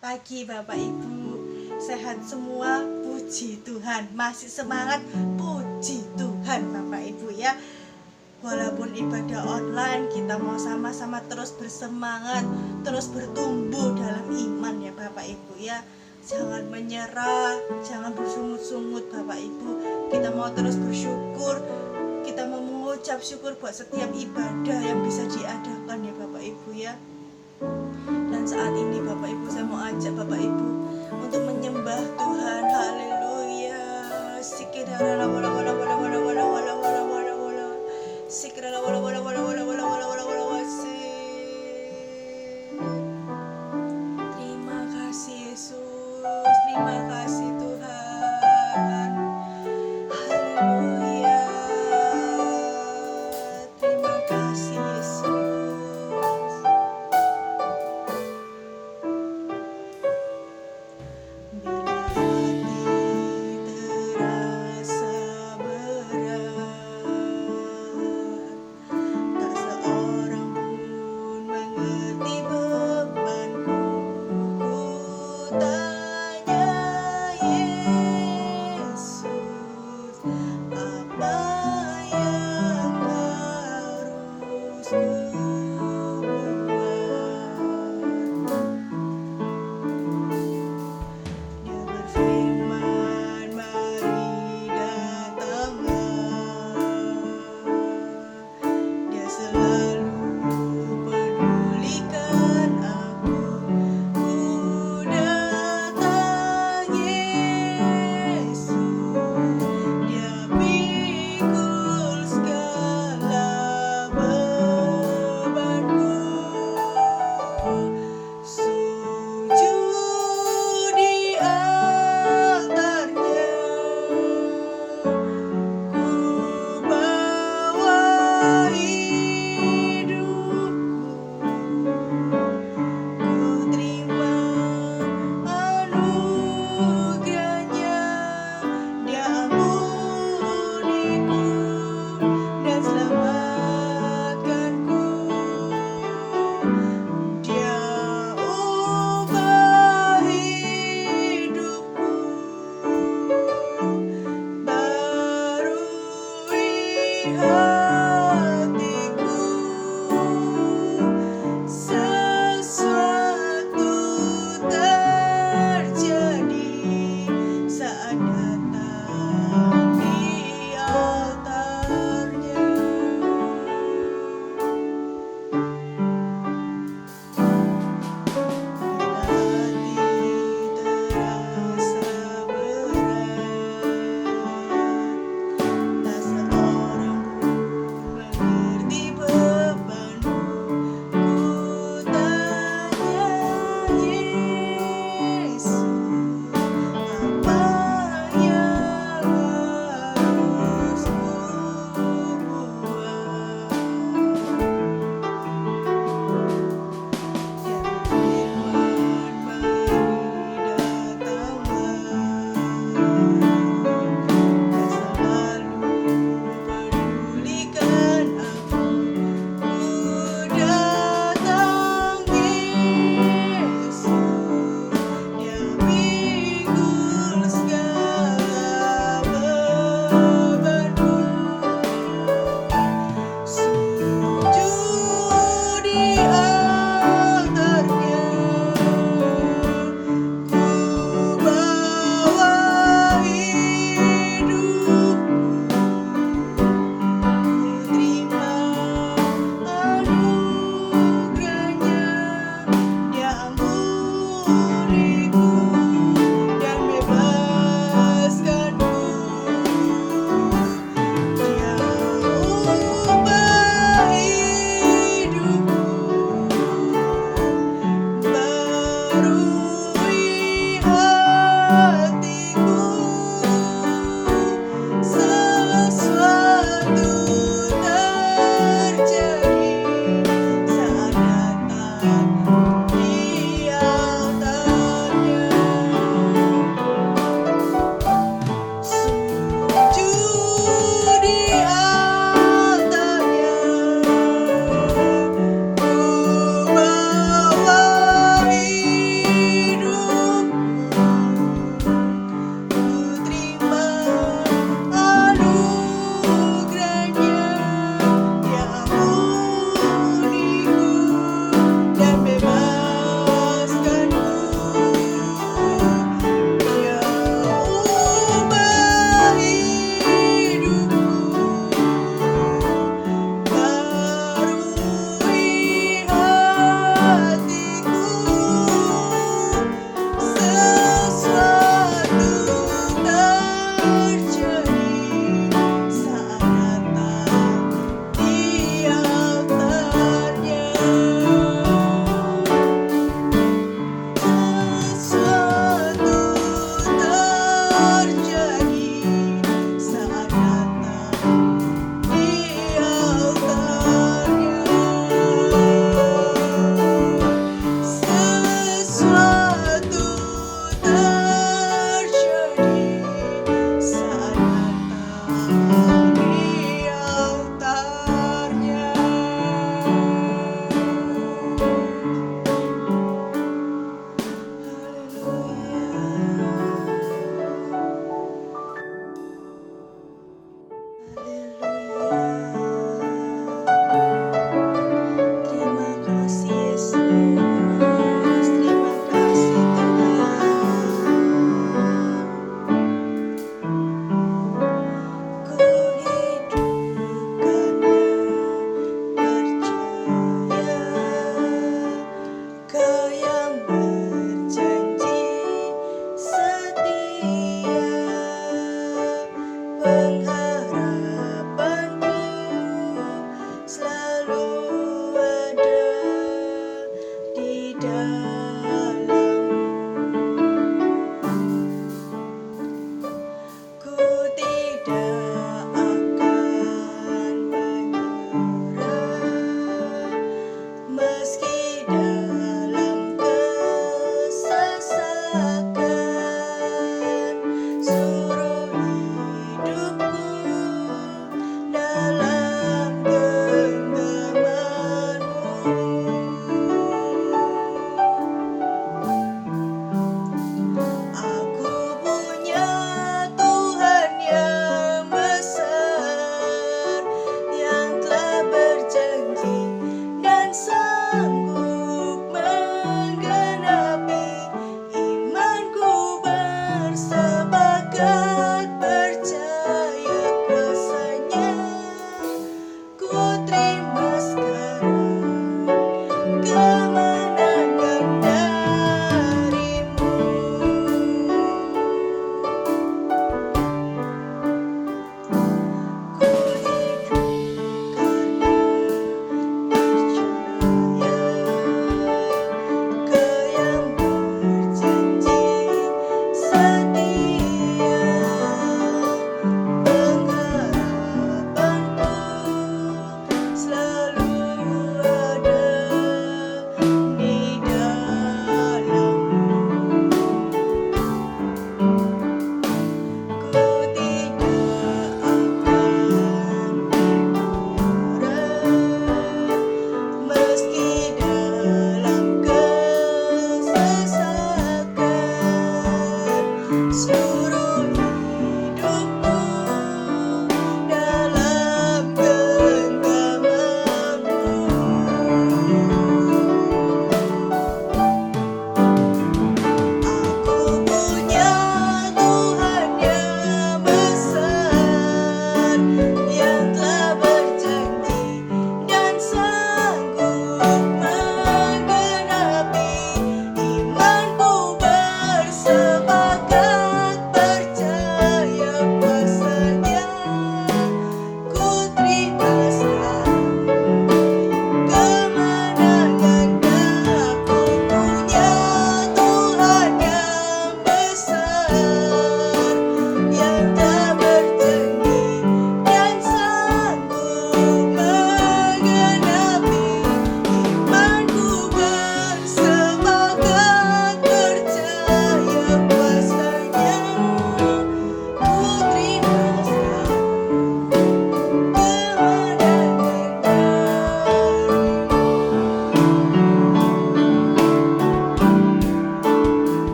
pagi Bapak Ibu. Sehat semua, puji Tuhan. Masih semangat, puji Tuhan Bapak Ibu ya. Walaupun ibadah online, kita mau sama-sama terus bersemangat, terus bertumbuh dalam iman ya Bapak Ibu ya. Jangan menyerah, jangan bersungut-sungut Bapak Ibu. Kita mau terus bersyukur, kita mau mengucap syukur buat setiap ibadah yang bisa diadakan ya Bapak Ibu ya. Dan saat ini Bapak Ibu, saya mau ajak Bapak Ibu untuk menyembah Tuhan. Haleluya. Sikidara wala wala wala wala wala wala wala wala wala. Sikidara wala wala wala wala wala wala wala wala wasi. Terima kasih Yesus. Terima kasih Tuhan. Haleluya. Terima kasih Yesus.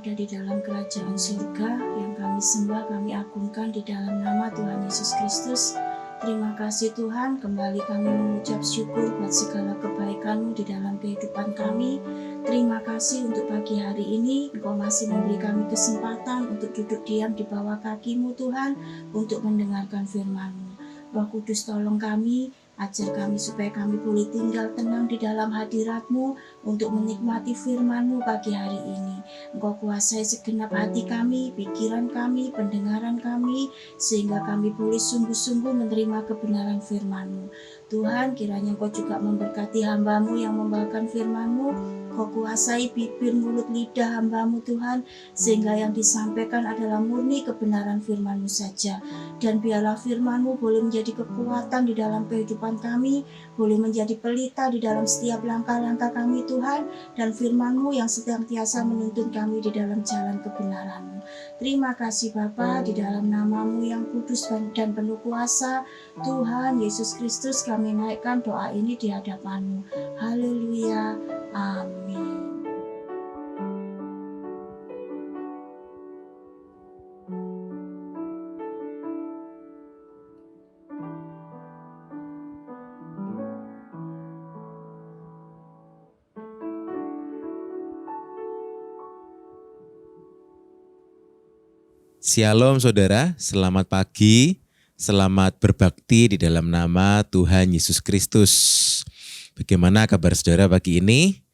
ada di dalam kerajaan surga, yang kami sembah, kami agungkan di dalam nama Tuhan Yesus Kristus. Terima kasih Tuhan, kembali kami mengucap syukur buat segala kebaikan-Mu di dalam kehidupan kami. Terima kasih untuk pagi hari ini, Engkau masih memberi kami kesempatan untuk duduk diam di bawah kaki-Mu Tuhan, untuk mendengarkan firman-Mu. Roh Kudus tolong kami, ajar kami supaya kami boleh tinggal tenang di dalam hadirat-Mu untuk menikmati firman-Mu pagi hari ini. Engkau kuasai segenap hati kami, pikiran kami, pendengaran kami, sehingga kami boleh sungguh-sungguh menerima kebenaran firman-Mu. Tuhan, kiranya Engkau juga memberkati hamba-Mu yang membawakan firman-Mu. Kau kuasai bibir, mulut, lidah hamba-Mu Tuhan, sehingga yang disampaikan adalah murni kebenaran firman-Mu saja. Dan biarlah firman-Mu boleh menjadi kekuatan di dalam kehidupan kami, boleh menjadi pelita di dalam setiap langkah-langkah kami Tuhan, dan firman-Mu yang senantiasa menuntun kami di dalam jalan kebenaran-Mu. Terima kasih Bapa, di dalam nama-Mu yang kudus dan penuh kuasa, Tuhan Yesus Kristus, kami naikkan doa ini di hadapan-Mu. Haleluya. Amin. Shalom saudara, selamat pagi, selamat berbakti di dalam nama Tuhan Yesus Kristus. Bagaimana kabar saudara pagi ini?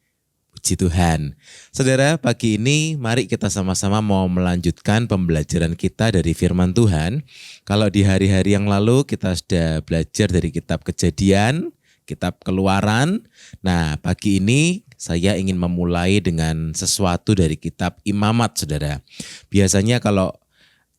Puji Tuhan. Saudara, pagi ini mari kita sama-sama mau melanjutkan pembelajaran kita dari firman Tuhan. Kalau di hari-hari yang lalu kita sudah belajar dari kitab Kejadian, kitab Keluaran. Nah, pagi ini saya ingin memulai dengan sesuatu dari kitab Imamat, saudara. Biasanya kalau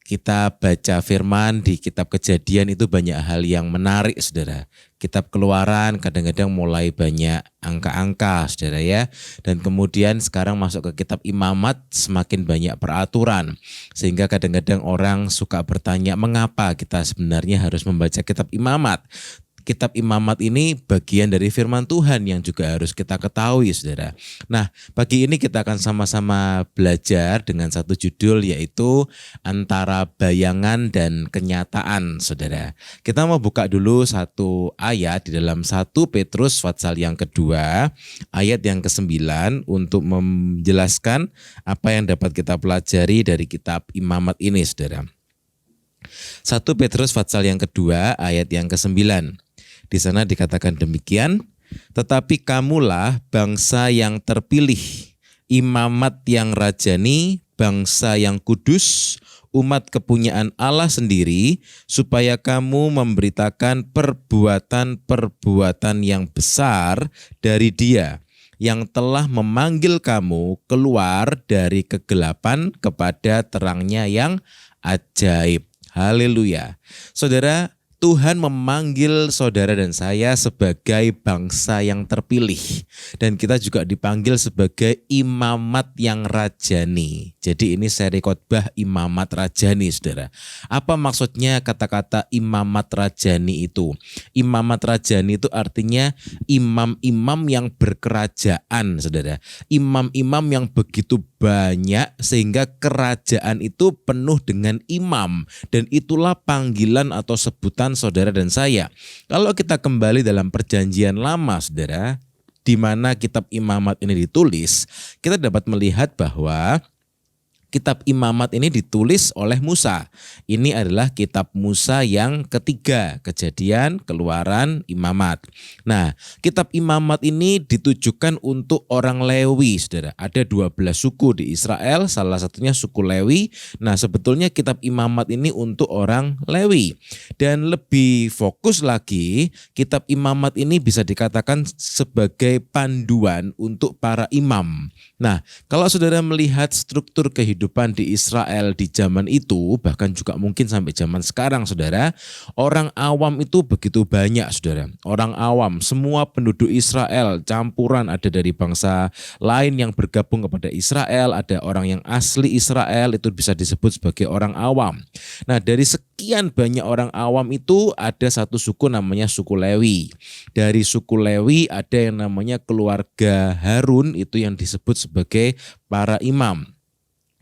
kita baca firman di kitab Kejadian itu banyak hal yang menarik, saudara. Kitab Keluaran kadang-kadang mulai banyak angka-angka, saudara ya. Dan kemudian sekarang masuk ke kitab Imamat semakin banyak peraturan. Sehingga kadang-kadang orang suka bertanya mengapa kita sebenarnya harus membaca kitab Imamat. Kitab Imamat ini bagian dari firman Tuhan yang juga harus kita ketahui, saudara. Nah, pagi ini kita akan sama-sama belajar dengan satu judul, yaitu Antara Bayangan dan Kenyataan, saudara. Kita mau buka dulu satu ayat di dalam 1 Petrus pasal yang kedua, ayat yang ke-9, untuk menjelaskan apa yang dapat kita pelajari dari kitab Imamat ini, saudara. 1 Petrus pasal yang kedua, ayat yang ke-9. Di sana dikatakan demikian, tetapi kamulah bangsa yang terpilih, imamat yang rajani, bangsa yang kudus, umat kepunyaan Allah sendiri, supaya kamu memberitakan perbuatan-perbuatan yang besar dari Dia, yang telah memanggil kamu keluar dari kegelapan kepada terangnya yang ajaib. Haleluya. Saudara, Tuhan memanggil saudara dan saya sebagai bangsa yang terpilih. Dan kita juga dipanggil sebagai imamat yang rajani. Jadi ini seri khotbah imamat rajani, saudara. Apa maksudnya kata-kata imamat rajani itu? Imamat rajani itu artinya imam-imam yang berkerajaan, saudara. Imam-imam yang begitu banyak sehingga kerajaan itu penuh dengan imam. Dan itulah panggilan atau sebutan saudara dan saya. Kalau kita kembali dalam perjanjian lama, saudara, di mana kitab Imamat ini ditulis, kita dapat melihat bahwa kitab Imamat ini ditulis oleh Musa. Ini adalah kitab Musa yang ketiga, Kejadian, Keluaran, Imamat. Nah, kitab Imamat ini ditujukan untuk orang Lewi, saudara. Ada 12 suku di Israel, salah satunya suku Lewi. Nah, sebetulnya kitab Imamat ini untuk orang Lewi. Dan lebih fokus lagi, kitab Imamat ini bisa dikatakan sebagai panduan untuk para imam. Nah, kalau saudara melihat struktur kehidupan di Israel di zaman itu, bahkan juga mungkin sampai zaman sekarang, saudara, orang awam itu begitu banyak, saudara. Orang awam, semua penduduk Israel campuran, ada dari bangsa lain yang bergabung kepada Israel, ada orang yang asli Israel, itu bisa disebut sebagai orang awam. Nah, dari sekian banyak orang awam itu ada satu suku namanya suku Lewi. Dari suku Lewi ada yang namanya keluarga Harun, itu yang disebut sebagai para imam.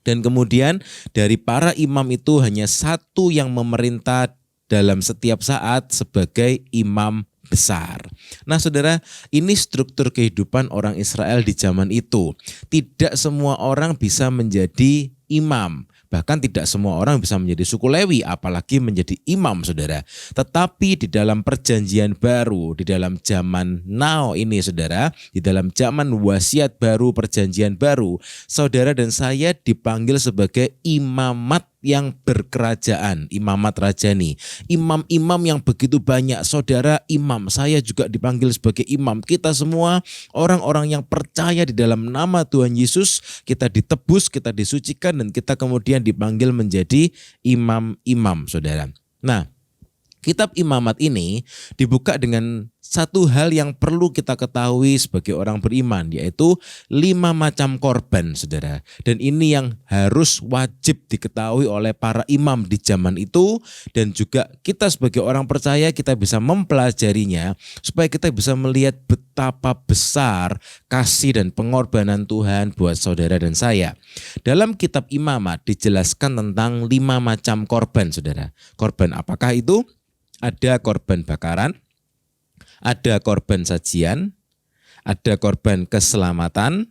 Dan kemudian dari para imam itu hanya satu yang memerintah dalam setiap saat sebagai imam besar. Nah saudara, ini struktur kehidupan orang Israel di zaman itu. Tidak semua orang bisa menjadi imam. Bahkan tidak semua orang bisa menjadi suku Lewi, apalagi menjadi imam, saudara. Tetapi di dalam perjanjian baru, di dalam zaman now ini, saudara, di dalam zaman wasiat baru, perjanjian baru, saudara dan saya dipanggil sebagai imamat yang berkerajaan, imamat rajani. Imam-imam yang begitu banyak, saudara imam, saya juga dipanggil sebagai imam. Kita semua orang-orang yang percaya di dalam nama Tuhan Yesus, kita ditebus, kita disucikan, dan kita kemudian dipanggil menjadi imam-imam, saudara. Nah, kitab imamat ini dibuka dengan satu hal yang perlu kita ketahui sebagai orang beriman, yaitu 5 macam korban, saudara. Dan ini yang harus wajib diketahui oleh para imam di zaman itu, dan juga kita sebagai orang percaya kita bisa mempelajarinya supaya kita bisa melihat betapa besar kasih dan pengorbanan Tuhan buat saudara dan saya. Dalam kitab imamat dijelaskan tentang 5 macam korban, saudara. Korban apakah itu? Ada korban bakaran, ada korban sajian, ada korban keselamatan,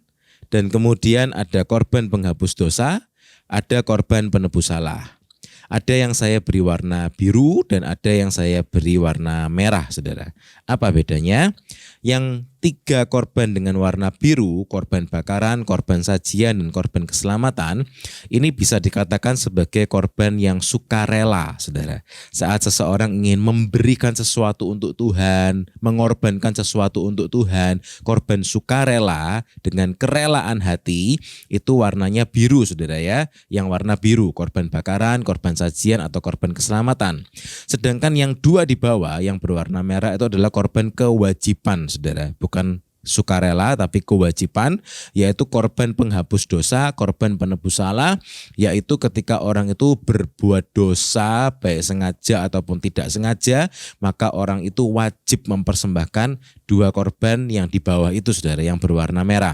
dan kemudian ada korban penghapus dosa, ada korban penebus salah. Ada yang saya beri warna biru dan ada yang saya beri warna merah, saudara. Apa bedanya? Yang 3 korban dengan warna biru, korban bakaran, korban sajian, dan korban keselamatan, ini bisa dikatakan sebagai korban yang sukarela, saudara. Saat seseorang ingin memberikan sesuatu untuk Tuhan, mengorbankan sesuatu untuk Tuhan, korban sukarela dengan kerelaan hati, itu warnanya biru, saudara ya. Yang warna biru, korban bakaran, korban sajian, atau korban keselamatan. Sedangkan yang 2 di bawah, yang berwarna merah, itu adalah korban kewajiban, saudara. Bukan sukarela tapi kewajiban, yaitu korban penghapus dosa, korban penebus salah, yaitu ketika orang itu berbuat dosa baik sengaja ataupun tidak sengaja, maka orang itu wajib mempersembahkan 2 korban yang di bawah itu, saudara, yang berwarna merah.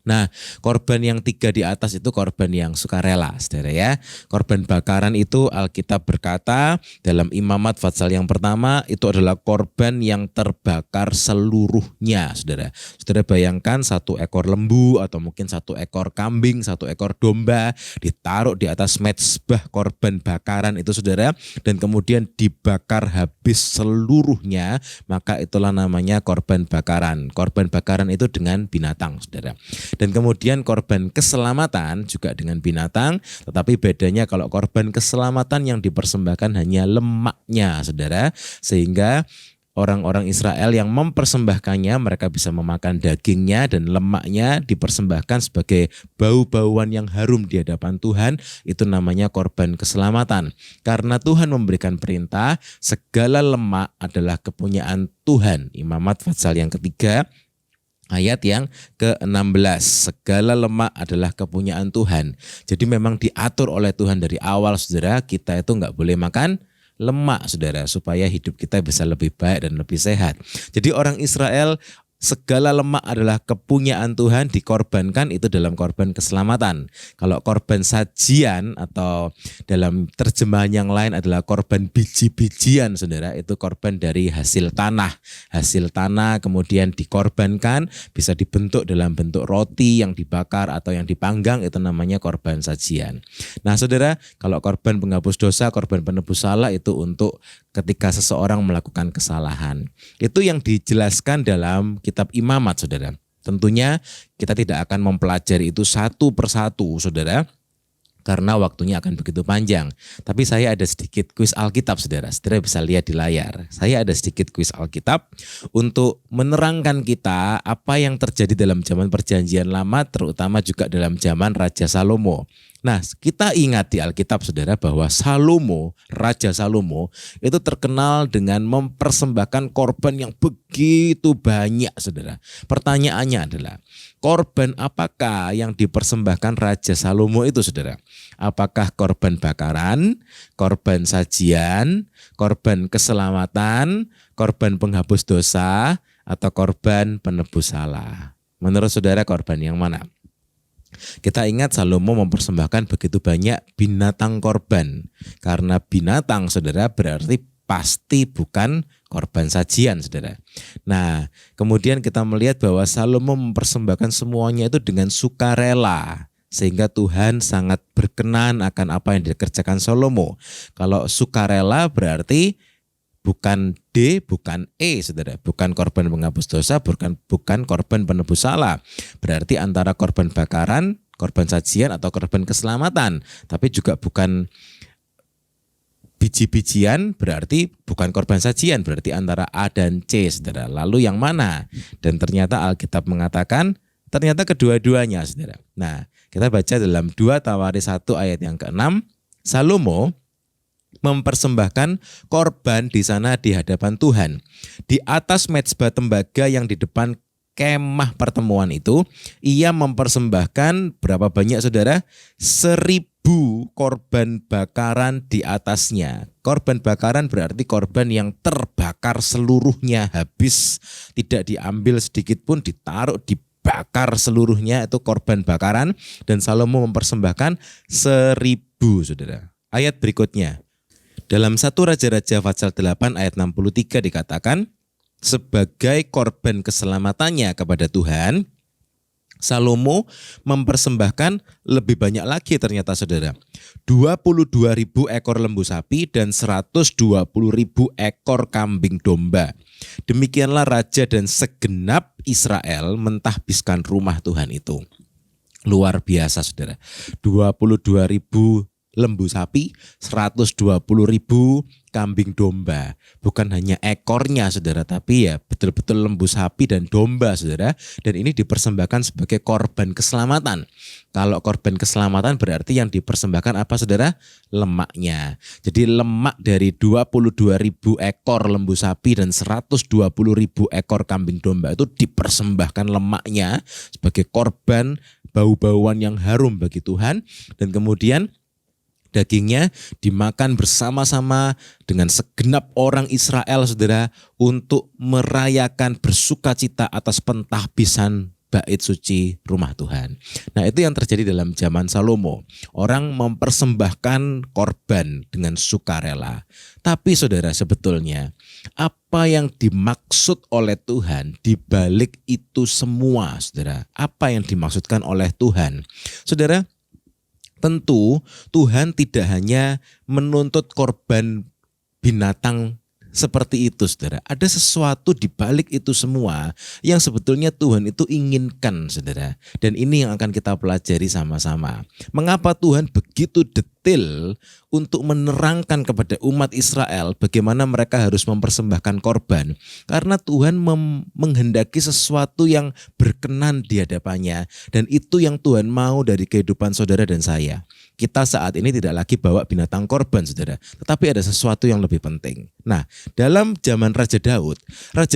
Nah, korban yang 3 di atas itu korban yang sukarela, saudara ya. Korban bakaran itu Alkitab berkata dalam Imamat pasal yang pertama itu adalah korban yang terbakar seluruhnya, saudara. Saudara bayangkan 1 ekor lembu atau mungkin 1 ekor kambing, 1 ekor domba ditaruh di atas mezbah korban bakaran itu, saudara, dan kemudian dibakar habis seluruhnya, maka itulah namanya korban bakaran. Korban bakaran itu dengan binatang, saudara. Dan kemudian korban keselamatan juga dengan binatang, tetapi bedanya kalau korban keselamatan yang dipersembahkan hanya lemaknya, saudara, sehingga orang-orang Israel yang mempersembahkannya mereka bisa memakan dagingnya, dan lemaknya dipersembahkan sebagai bau-bauan yang harum di hadapan Tuhan. Itu namanya korban keselamatan. Karena Tuhan memberikan perintah, segala lemak adalah kepunyaan Tuhan. Imamat pasal yang ketiga ayat yang ke-16, segala lemak adalah kepunyaan Tuhan. Jadi memang diatur oleh Tuhan dari awal, saudara, kita itu enggak boleh makan lemak, saudara, supaya hidup kita bisa lebih baik dan lebih sehat. Jadi orang Israel segala lemak adalah kepunyaan Tuhan, dikorbankan itu dalam korban keselamatan. Kalau korban sajian atau dalam terjemahan yang lain adalah korban biji-bijian, saudara, itu korban dari hasil tanah. Hasil tanah kemudian dikorbankan, bisa dibentuk dalam bentuk roti yang dibakar atau yang dipanggang, itu namanya korban sajian. Nah, saudara, kalau korban penghapus dosa, korban penebus salah itu untuk ketika seseorang melakukan kesalahan. Itu yang dijelaskan dalam kitab Imamat, saudara. Tentunya kita tidak akan mempelajari itu satu persatu, saudara, karena waktunya akan begitu panjang. Tapi saya ada sedikit kuis Alkitab, saudara. Saudara bisa lihat di layar. Saya ada sedikit kuis Alkitab untuk menerangkan kita apa yang terjadi dalam zaman Perjanjian Lama, terutama juga dalam zaman Raja Salomo. Nah, kita ingat di Alkitab, saudara, bahwa Salomo, Raja Salomo, itu terkenal dengan mempersembahkan korban yang begitu banyak, saudara. Pertanyaannya adalah, korban apakah yang dipersembahkan Raja Salomo itu, saudara? Apakah korban bakaran, korban sajian, korban keselamatan, korban penghapus dosa, atau korban penebus salah? Menurut saudara korban yang mana? Kita ingat Salomo mempersembahkan begitu banyak binatang korban. Karena binatang, saudara, berarti pasti bukan korban sajian, saudara. Nah, kemudian kita melihat bahwa Salomo mempersembahkan semuanya itu dengan sukarela. Sehingga Tuhan sangat berkenan akan apa yang dikerjakan Salomo. Kalau sukarela berarti bukan D, bukan E, saudara. Bukan korban penghapus dosa, bukan korban penebus salah. Berarti antara korban bakaran, korban sajian, atau korban keselamatan. Tapi juga bukan biji-bijian, berarti bukan korban sajian. Berarti antara A dan C, saudara. Lalu yang mana? Dan ternyata Alkitab mengatakan ternyata kedua-duanya, saudara. Nah, kita baca dalam 2 Tawaris 1 ayat yang ke-6, Salomo mempersembahkan korban di sana di hadapan Tuhan. Di atas mezbah tembaga yang di depan kemah pertemuan itu, ia mempersembahkan berapa banyak, saudara? 1.000 korban bakaran di atasnya. Korban bakaran berarti korban yang terbakar seluruhnya habis, tidak diambil sedikit pun, ditaruh, dibakar seluruhnya, itu korban bakaran. Dan Salomo mempersembahkan 1.000, saudara. Ayat berikutnya. Dalam 1 Raja-Raja pasal 8 ayat 63 dikatakan, sebagai korban keselamatannya kepada Tuhan, Salomo mempersembahkan lebih banyak lagi ternyata, saudara. 22.000 ekor lembu sapi dan 120.000 ekor kambing domba. Demikianlah raja dan segenap Israel mentahbiskan rumah Tuhan itu. Luar biasa, saudara. 22.000 lembu sapi, 120.000 kambing domba. Bukan hanya ekornya, saudara, tapi ya betul-betul lembu sapi dan domba, saudara. Dan ini dipersembahkan sebagai korban keselamatan. Kalau korban keselamatan berarti yang dipersembahkan apa, saudara? Lemaknya. Jadi lemak dari 22.000 ekor lembu sapi dan 120.000 ekor kambing domba itu dipersembahkan lemaknya sebagai korban bau-bauan yang harum bagi Tuhan. Dan kemudian dagingnya dimakan bersama-sama dengan segenap orang Israel, saudara, untuk merayakan bersukacita atas pentahbisan bait suci rumah Tuhan. Nah, itu yang terjadi dalam zaman Salomo. Orang mempersembahkan korban dengan sukarela. Tapi saudara, sebetulnya apa yang dimaksud oleh Tuhan di balik itu semua, saudara? Apa yang dimaksudkan oleh Tuhan? Saudara, tentu Tuhan tidak hanya menuntut korban binatang seperti itu, saudara. Ada sesuatu di balik itu semua yang sebetulnya Tuhan itu inginkan, saudara. Dan ini yang akan kita pelajari sama-sama. Mengapa Tuhan begitu detail untuk menerangkan kepada umat Israel bagaimana mereka harus mempersembahkan korban? Karena Tuhan menghendaki sesuatu yang berkenan di hadapannya. Dan itu yang Tuhan mau dari kehidupan saudara dan saya. Kita saat ini tidak lagi bawa binatang korban, saudara. Tetapi ada sesuatu yang lebih penting. Nah, dalam zaman Raja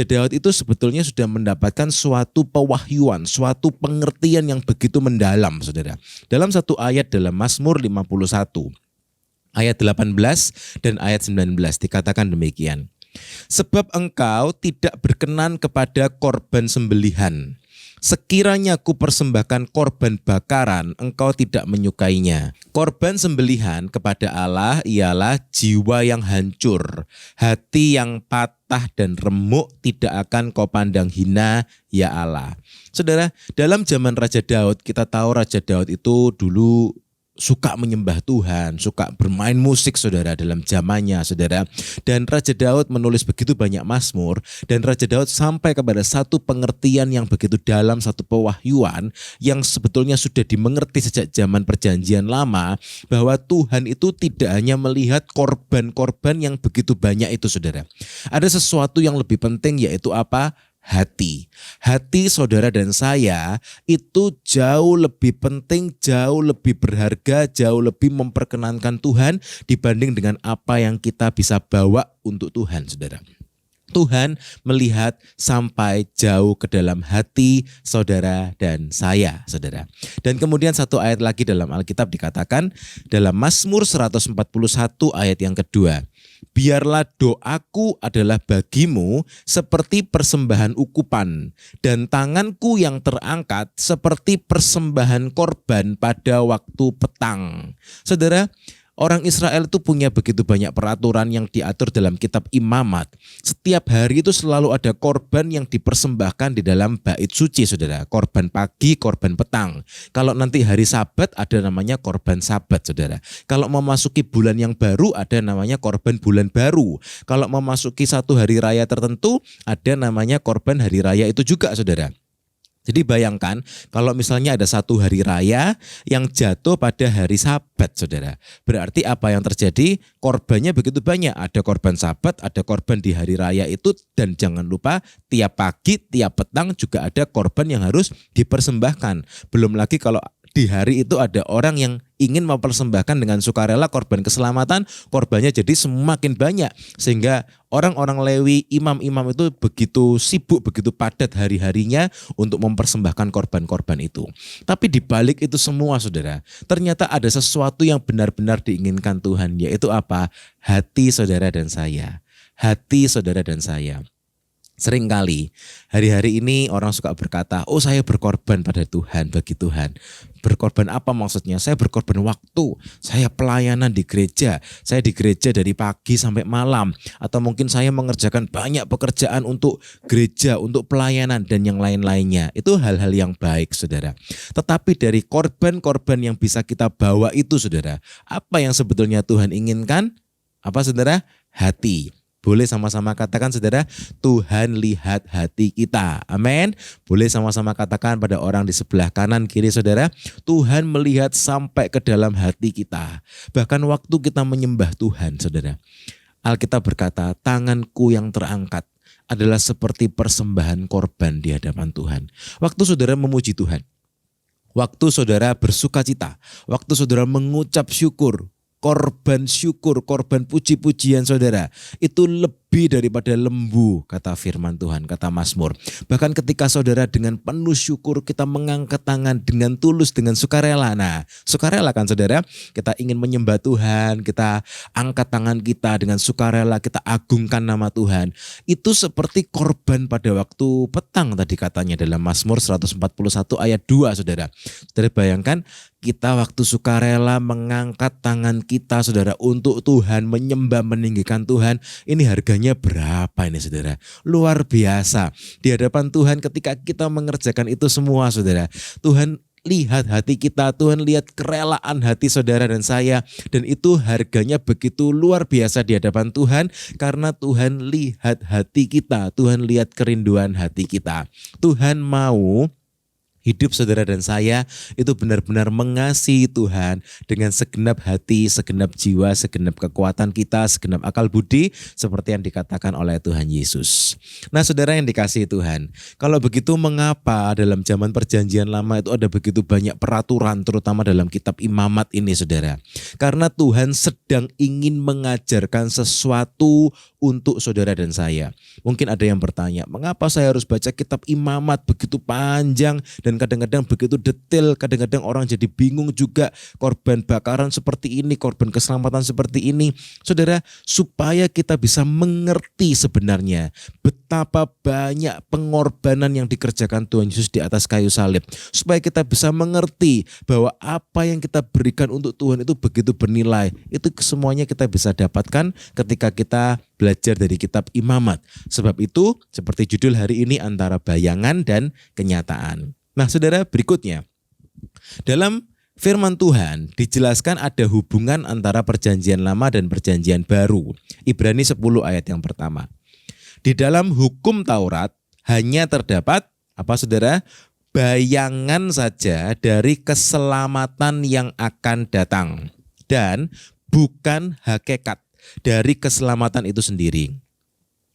Daud itu sebetulnya sudah mendapatkan suatu pewahyuan, suatu pengertian yang begitu mendalam, saudara. Dalam satu ayat dalam Mazmur 51, ayat 18 dan ayat 19 dikatakan demikian. Sebab engkau tidak berkenan kepada korban sembelihan. Sekiranya ku persembahkan korban bakaran, engkau tidak menyukainya. Korban sembelihan kepada Allah ialah jiwa yang hancur, hati yang patah dan remuk tidak akan kau pandang hina, ya Allah. Saudara, dalam zaman Raja Daud, kita tahu Raja Daud itu dulu suka menyembah Tuhan, suka bermain musik, saudara, dalam zamannya, saudara. Dan Raja Daud menulis begitu banyak mazmur, dan Raja Daud sampai kepada satu pengertian yang begitu dalam, satu pewahyuan yang sebetulnya sudah dimengerti sejak zaman Perjanjian Lama, bahwa Tuhan itu tidak hanya melihat korban-korban yang begitu banyak itu, saudara. Ada sesuatu yang lebih penting, yaitu apa? Hati. Hati saudara dan saya itu jauh lebih penting, jauh lebih berharga, jauh lebih memperkenankan Tuhan dibanding dengan apa yang kita bisa bawa untuk Tuhan, saudara. Tuhan melihat sampai jauh ke dalam hati saudara dan saya, saudara. Dan kemudian satu ayat lagi dalam Alkitab dikatakan dalam Mazmur 141 ayat yang kedua. biarlah doaku adalah bagimu seperti persembahan ukupan, dan tanganku yang terangkat seperti persembahan korban pada waktu petang. Saudara, orang Israel itu punya begitu banyak peraturan yang diatur dalam kitab Imamat. Setiap hari itu selalu ada korban yang dipersembahkan di dalam bait suci, saudara. Korban pagi, korban petang. Kalau nanti hari Sabat ada namanya korban Sabat, saudara. Kalau memasuki bulan yang baru ada namanya korban bulan baru. Kalau memasuki satu hari raya tertentu ada namanya korban hari raya itu juga, saudara. Jadi bayangkan kalau misalnya ada satu hari raya yang jatuh pada hari Sabat, saudara. Berarti apa yang terjadi? Korbannya begitu banyak. Ada korban Sabat, ada korban di hari raya itu. Dan jangan lupa tiap pagi, tiap petang juga ada korban yang harus dipersembahkan. Belum lagi kalau di hari itu ada orang yang ingin mempersembahkan dengan sukarela korban keselamatan, korbannya jadi semakin banyak. Sehingga orang-orang Lewi, imam-imam itu begitu sibuk, begitu padat hari-harinya untuk mempersembahkan korban-korban itu. Tapi di balik itu semua, saudara, ternyata ada sesuatu yang benar-benar diinginkan Tuhan, yaitu apa? Hati saudara dan saya. Hati saudara dan saya. Seringkali hari-hari ini orang suka berkata, oh saya berkorban pada Tuhan, bagi Tuhan. Berkorban apa maksudnya? Saya berkorban waktu, saya pelayanan di gereja, saya di gereja dari pagi sampai malam. Atau mungkin saya mengerjakan banyak pekerjaan untuk gereja, untuk pelayanan dan yang lain-lainnya. Itu hal-hal yang baik, saudara. Tetapi dari korban-korban yang bisa kita bawa itu, saudara, apa yang sebetulnya Tuhan inginkan? Apa, saudara? Hati. Boleh sama-sama katakan, saudara, Tuhan lihat hati kita. Amin. Boleh sama-sama katakan pada orang di sebelah kanan kiri, saudara, Tuhan melihat sampai ke dalam hati kita. Bahkan waktu kita menyembah Tuhan, saudara, Alkitab berkata, tanganku yang terangkat adalah seperti persembahan korban di hadapan Tuhan. Waktu saudara memuji Tuhan, waktu saudara bersukacita, waktu saudara mengucap syukur, korban syukur, korban puji-pujian saudara, itu lebih daripada lembu, kata firman Tuhan, kata Mazmur. Bahkan ketika saudara dengan penuh syukur kita mengangkat tangan dengan tulus, dengan sukarela. Nah, sukarela kan saudara, kita ingin menyembah Tuhan, kita angkat tangan kita dengan sukarela, kita agungkan nama Tuhan. Itu seperti korban pada waktu petang tadi katanya dalam Mazmur 141 ayat 2, saudara. Saudara bayangkan, kita waktu sukarela mengangkat tangan kita, saudara, untuk Tuhan, menyembah, meninggikan Tuhan. Ini harganya berapa ini, saudara? Luar biasa. Di hadapan Tuhan ketika kita mengerjakan itu semua, saudara, Tuhan lihat hati kita, Tuhan lihat kerelaan hati saudara dan saya. Dan itu harganya begitu luar biasa di hadapan Tuhan. Karena Tuhan lihat hati kita, Tuhan lihat kerinduan hati kita. Tuhan mau hidup saudara dan saya itu benar-benar mengasihi Tuhan dengan segenap hati, segenap jiwa, segenap kekuatan kita, segenap akal budi, seperti yang dikatakan oleh Tuhan Yesus. Nah, saudara yang dikasihi Tuhan, kalau begitu mengapa dalam zaman perjanjian lama itu ada begitu banyak peraturan, terutama dalam kitab Imamat ini, saudara? Karena Tuhan sedang ingin mengajarkan sesuatu untuk saudara dan saya. Mungkin ada yang bertanya, mengapa saya harus baca kitab Imamat begitu panjang dan kadang-kadang begitu detail, kadang-kadang orang jadi bingung juga, korban bakaran seperti ini, korban keselamatan seperti ini. Saudara, supaya kita bisa mengerti sebenarnya betapa banyak pengorbanan yang dikerjakan Tuhan Yesus di atas kayu salib. Supaya kita bisa mengerti bahwa apa yang kita berikan untuk Tuhan itu begitu bernilai. Itu semuanya kita bisa dapatkan ketika kita belajar dari kitab Imamat. Sebab itu, seperti judul hari ini, antara bayangan dan kenyataan. Nah, saudara, berikutnya, dalam firman Tuhan dijelaskan ada hubungan antara perjanjian lama dan perjanjian baru. Ibrani 10 ayat yang pertama. Di dalam hukum Taurat hanya terdapat, apa saudara? Bayangan saja dari keselamatan yang akan datang. Dan bukan hakikat dari keselamatan itu sendiri.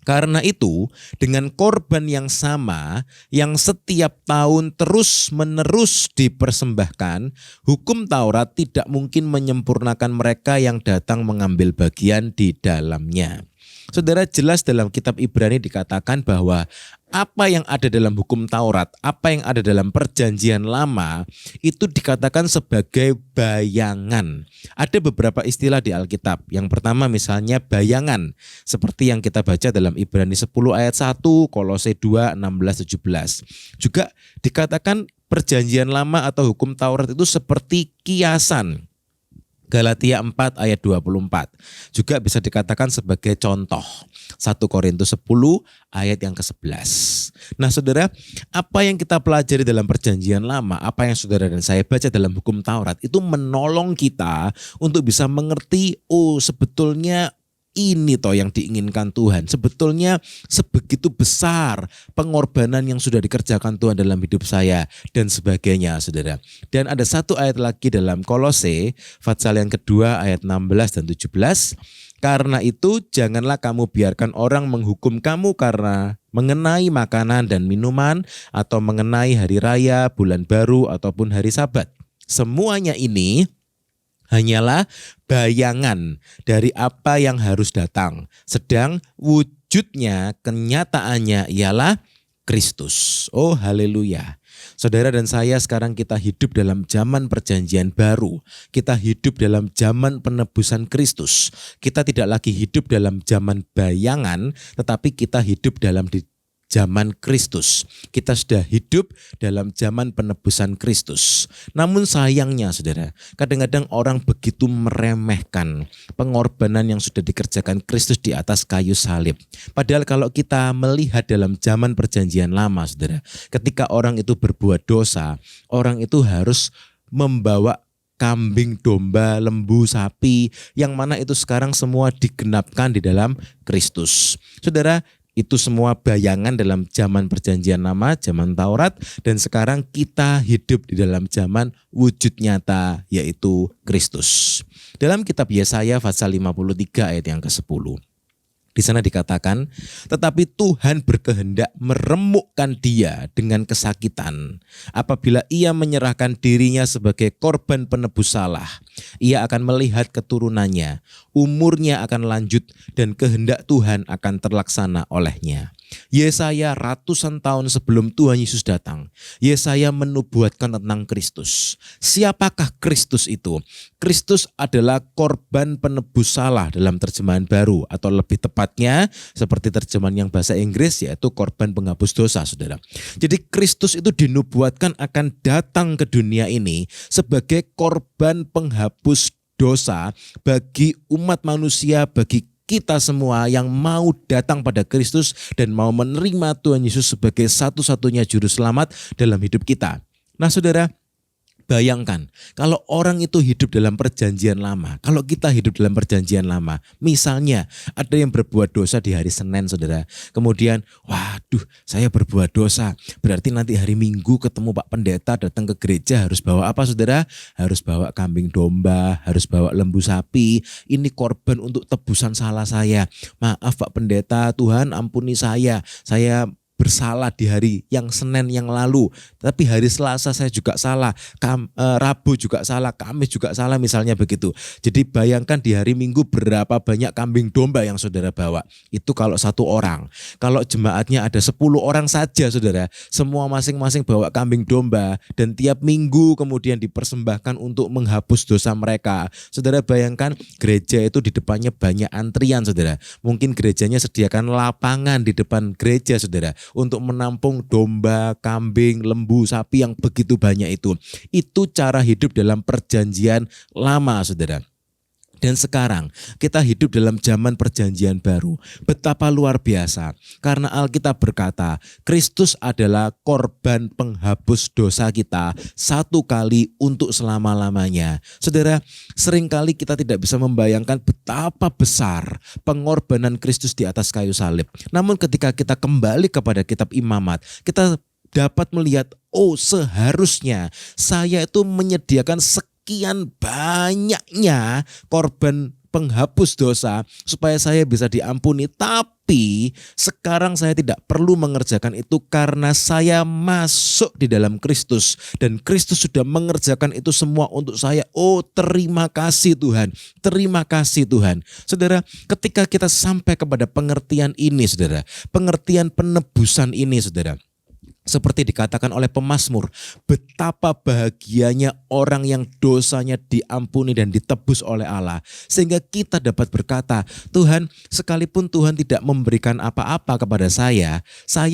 Karena itu, dengan korban yang sama, yang setiap tahun terus-menerus dipersembahkan, hukum Taurat tidak mungkin menyempurnakan mereka yang datang mengambil bagian di dalamnya. Saudara, jelas dalam kitab Ibrani dikatakan bahwa apa yang ada dalam hukum Taurat, apa yang ada dalam perjanjian lama itu dikatakan sebagai bayangan. Ada beberapa istilah di Alkitab. Yang pertama misalnya bayangan, seperti yang kita baca dalam Ibrani 10 ayat 1, Kolose 2, 16, 17. Juga dikatakan perjanjian lama atau hukum Taurat itu seperti kiasan. Galatia 4 ayat 24. Juga bisa dikatakan sebagai contoh. 1 Korintus 10 ayat yang ke-11. Nah saudara, apa yang kita pelajari dalam perjanjian lama, apa yang saudara dan saya baca dalam hukum Taurat, itu menolong kita untuk bisa mengerti, sebetulnya ini toh yang diinginkan Tuhan. Sebetulnya sebegitu besar pengorbanan yang sudah dikerjakan Tuhan dalam hidup saya dan sebagainya, saudara. Dan ada satu ayat lagi dalam Kolose pasal yang kedua ayat 16 dan 17. Karena itu janganlah kamu biarkan orang menghukum kamu karena mengenai makanan dan minuman atau mengenai hari raya, bulan baru ataupun hari Sabat. Semuanya ini hanyalah bayangan dari apa yang harus datang. Sedang wujudnya, kenyataannya ialah Kristus. Oh haleluya. Saudara dan saya sekarang kita hidup dalam zaman perjanjian baru. Kita hidup dalam zaman penebusan Kristus. Kita tidak lagi hidup dalam zaman bayangan, tetapi kita hidup dalam zaman Kristus. Kita sudah hidup dalam zaman penebusan Kristus. Namun sayangnya saudara, kadang-kadang orang begitu meremehkan pengorbanan yang sudah dikerjakan Kristus di atas kayu salib. Padahal kalau kita melihat dalam zaman perjanjian lama saudara, ketika orang itu berbuat dosa, orang itu harus membawa kambing, domba, lembu, sapi, yang mana itu sekarang semua digenapkan di dalam Kristus. Saudara, itu semua bayangan dalam zaman perjanjian lama, zaman Taurat, dan sekarang kita hidup di dalam zaman wujud nyata yaitu Kristus. Dalam kitab Yesaya pasal 53 ayat yang ke-10. Di sana dikatakan, tetapi Tuhan berkehendak meremukkan dia dengan kesakitan. Apabila ia menyerahkan dirinya sebagai korban penebus salah, ia akan melihat keturunannya, umurnya akan lanjut dan kehendak Tuhan akan terlaksana olehnya. Yesaya ratusan tahun sebelum Tuhan Yesus datang, Yesaya menubuatkan tentang Kristus. Siapakah Kristus itu? Kristus adalah korban penebus salah dalam terjemahan baru, atau lebih tepatnya seperti terjemahan yang bahasa Inggris yaitu korban penghapus dosa, saudara. Jadi Kristus itu dinubuatkan akan datang ke dunia ini sebagai korban penghapus dosa bagi umat manusia, bagi kita semua yang mau datang pada Kristus dan mau menerima Tuhan Yesus sebagai satu-satunya juru selamat dalam hidup kita. Nah saudara, bayangkan kalau orang itu hidup dalam perjanjian lama, kalau kita hidup dalam perjanjian lama, misalnya ada yang berbuat dosa di hari Senin saudara, kemudian waduh saya berbuat dosa, berarti nanti hari Minggu ketemu Pak Pendeta datang ke gereja harus bawa apa saudara? Harus bawa kambing domba, harus bawa lembu sapi, ini korban untuk tebusan salah saya. Maaf Pak Pendeta, Tuhan ampuni saya bersalah di hari yang Senin yang lalu, tapi hari Selasa saya juga salah, Rabu juga salah, Kamis juga salah, misalnya begitu. Jadi bayangkan di hari Minggu berapa banyak kambing domba yang saudara bawa. Itu kalau satu orang. Kalau jemaatnya ada 10 orang saja saudara, semua masing-masing bawa kambing domba dan tiap minggu kemudian dipersembahkan untuk menghapus dosa mereka. Saudara bayangkan gereja itu di depannya banyak antrian saudara. Mungkin gerejanya sediakan lapangan di depan gereja saudara, untuk menampung domba, kambing, lembu, sapi yang begitu banyak itu. Itu cara hidup dalam perjanjian lama saudara. Dan sekarang kita hidup dalam zaman perjanjian baru. Betapa luar biasa. Karena Alkitab berkata, Kristus adalah korban penghapus dosa kita satu kali untuk selama-lamanya. Saudara, seringkali kita tidak bisa membayangkan betapa besar pengorbanan Kristus di atas kayu salib. Namun ketika kita kembali kepada kitab Imamat, kita dapat melihat, seharusnya saya itu menyediakan sekian banyaknya korban penghapus dosa supaya saya bisa diampuni. Tapi sekarang saya tidak perlu mengerjakan itu karena saya masuk di dalam Kristus. Dan Kristus sudah mengerjakan itu semua untuk saya. Oh, terima kasih Tuhan. Terima kasih Tuhan. Saudara, ketika kita sampai kepada pengertian ini saudara, pengertian penebusan ini saudara, seperti dikatakan oleh pemazmur, betapa bahagianya orang yang dosanya diampuni dan ditebus oleh Allah. Sehingga kita dapat berkata, Tuhan, sekalipun Tuhan tidak memberikan apa-apa kepada saya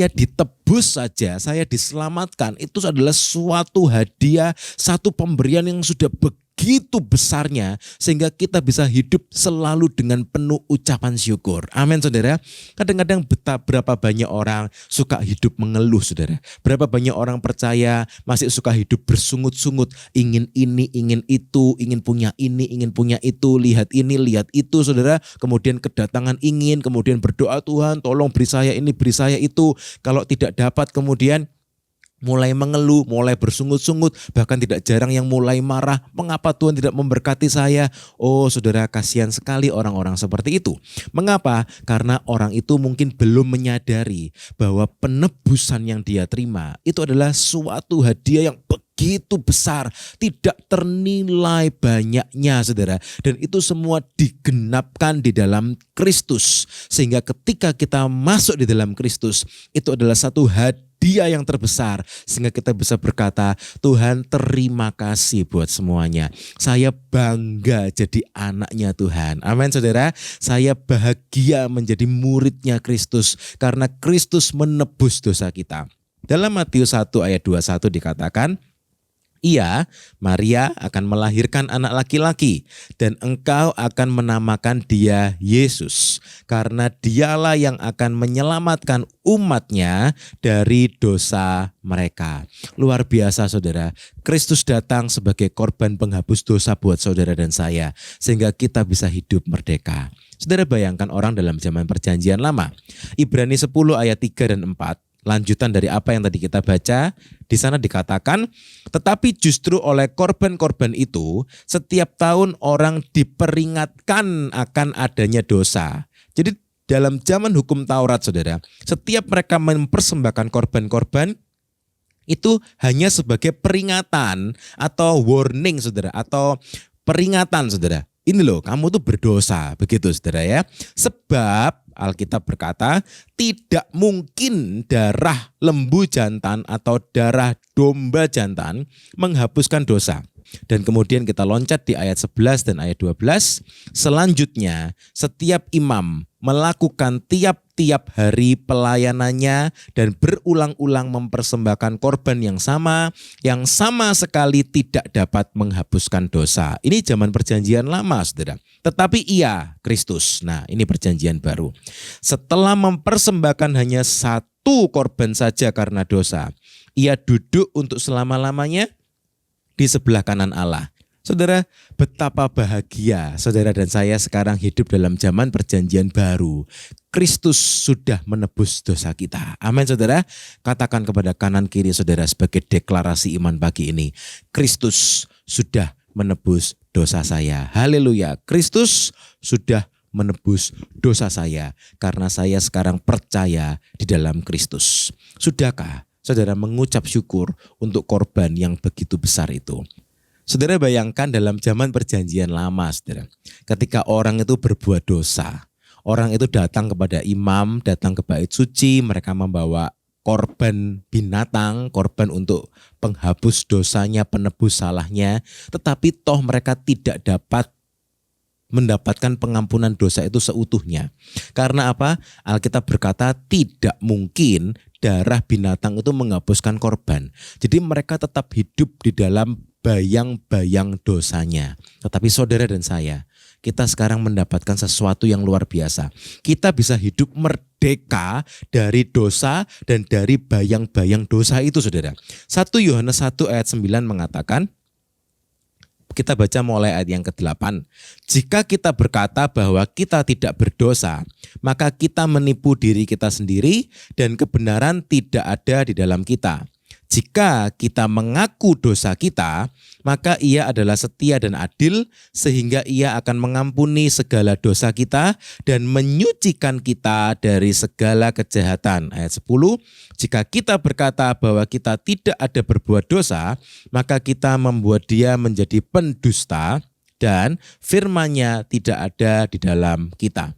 ditebus saja, saya diselamatkan. Itu adalah suatu hadiah, satu pemberian yang sudah begitu besarnya sehingga kita bisa hidup selalu dengan penuh ucapan syukur. Amin saudara. Kadang-kadang berapa banyak orang suka hidup mengeluh saudara. Berapa banyak orang percaya masih suka hidup bersungut-sungut. Ingin ini, ingin itu, ingin punya ini, ingin punya itu. Lihat ini, lihat itu saudara. Kemudian kedatangan ingin, kemudian berdoa Tuhan tolong beri saya ini, beri saya itu. Kalau tidak dapat kemudian mulai mengeluh, mulai bersungut-sungut, bahkan tidak jarang yang mulai marah. Mengapa Tuhan tidak memberkati saya? Oh saudara, kasihan sekali orang-orang seperti itu. Mengapa? Karena orang itu mungkin belum menyadari bahwa penebusan yang dia terima itu adalah suatu hadiah yang begitu besar, tidak ternilai banyaknya saudara. Dan itu semua digenapkan di dalam Kristus. Sehingga ketika kita masuk di dalam Kristus, itu adalah satu hadiah yang terbesar. Sehingga kita bisa berkata, Tuhan terima kasih buat semuanya. Saya bangga jadi anaknya Tuhan. Amin saudara. Saya bahagia menjadi muridnya Kristus. Karena Kristus menebus dosa kita. Dalam Matius 1 ayat 21 dikatakan, Ia, Maria, akan melahirkan anak laki-laki dan engkau akan menamakan dia Yesus. Karena dialah yang akan menyelamatkan umatnya dari dosa mereka. Luar biasa saudara, Kristus datang sebagai korban penghapus dosa buat saudara dan saya. Sehingga kita bisa hidup merdeka. Saudara bayangkan orang dalam zaman perjanjian lama. Ibrani 10 ayat 3 dan 4. Lanjutan dari apa yang tadi kita baca, di sana dikatakan, tetapi justru oleh korban-korban itu, setiap tahun orang diperingatkan akan adanya dosa. Jadi dalam zaman hukum Taurat saudara, setiap mereka mempersembahkan korban-korban, itu hanya sebagai peringatan atau warning saudara, atau peringatan saudara. Ini loh, kamu tuh berdosa, begitu saudara ya. Sebab Alkitab berkata, tidak mungkin darah lembu jantan atau darah domba jantan menghapuskan dosa. Dan kemudian kita loncat di ayat 11 dan ayat 12. Selanjutnya, setiap imam melakukan tiap-tiap hari pelayanannya dan berulang-ulang mempersembahkan korban yang sama sekali tidak dapat menghapuskan dosa. Ini zaman perjanjian lama, saudara. Tetapi Ia, Kristus, nah ini perjanjian baru. Setelah mempersembahkan hanya satu korban saja karena dosa, Ia duduk untuk selama-lamanya di sebelah kanan Allah. Saudara, betapa bahagia saudara dan saya sekarang hidup dalam zaman perjanjian baru. Kristus sudah menebus dosa kita. Amin saudara. Katakan kepada kanan kiri saudara sebagai deklarasi iman pagi ini. Kristus sudah menebus dosa saya. Haleluya. Kristus sudah menebus dosa saya. Karena saya sekarang percaya di dalam Kristus. Sudahkah saudara mengucap syukur untuk korban yang begitu besar itu? Saudara bayangkan dalam zaman perjanjian lama, saudara. Ketika orang itu berbuat dosa, orang itu datang kepada imam, datang ke bait suci, mereka membawa korban binatang, korban untuk penghapus dosanya, penebus salahnya. Tetapi toh mereka tidak dapat mendapatkan pengampunan dosa itu seutuhnya. Karena apa? Alkitab berkata tidak mungkin darah binatang itu menghapuskan korban. Jadi mereka tetap hidup di dalam bayang-bayang dosanya. Tetapi saudara dan saya, kita sekarang mendapatkan sesuatu yang luar biasa. Kita bisa hidup merdeka dari dosa dan dari bayang-bayang dosa itu saudara. 1 Yohanes 1 ayat 9 mengatakan, kita baca mulai ayat yang ke-8. Jika kita berkata bahwa kita tidak berdosa, maka kita menipu diri kita sendiri dan kebenaran tidak ada di dalam kita. Jika kita mengaku dosa kita, maka Ia adalah setia dan adil sehingga Ia akan mengampuni segala dosa kita dan menyucikan kita dari segala kejahatan. Ayat 10, jika kita berkata bahwa kita tidak ada berbuat dosa, maka kita membuat Dia menjadi pendusta dan firman-Nya tidak ada di dalam kita.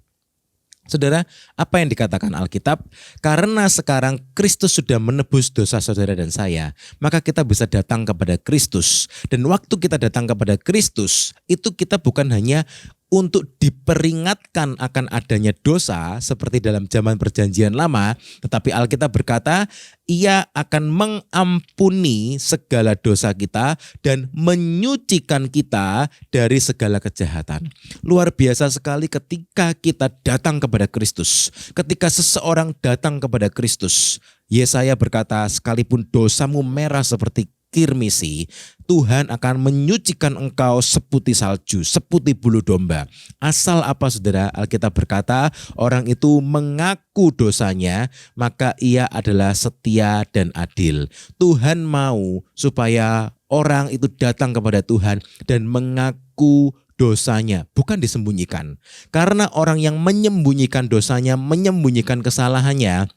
Saudara, apa yang dikatakan Alkitab? Karena sekarang Kristus sudah menebus dosa saudara dan saya, maka kita bisa datang kepada Kristus. Dan waktu kita datang kepada Kristus, itu kita bukan hanya untuk diperingatkan akan adanya dosa seperti dalam zaman perjanjian lama, tetapi Alkitab berkata Ia akan mengampuni segala dosa kita dan menyucikan kita dari segala kejahatan. Luar biasa sekali ketika kita datang kepada Kristus. Ketika seseorang datang kepada Kristus, Yesaya berkata, sekalipun dosamu merah seperti kirmisi, Tuhan akan menyucikan engkau seputih salju, seputih bulu domba. Asal apa saudara? Alkitab berkata orang itu mengaku dosanya, maka ia adalah setia dan adil. Tuhan mau supaya orang itu datang kepada Tuhan dan mengaku dosanya, bukan disembunyikan. Karena orang yang menyembunyikan dosanya, menyembunyikan kesalahannya,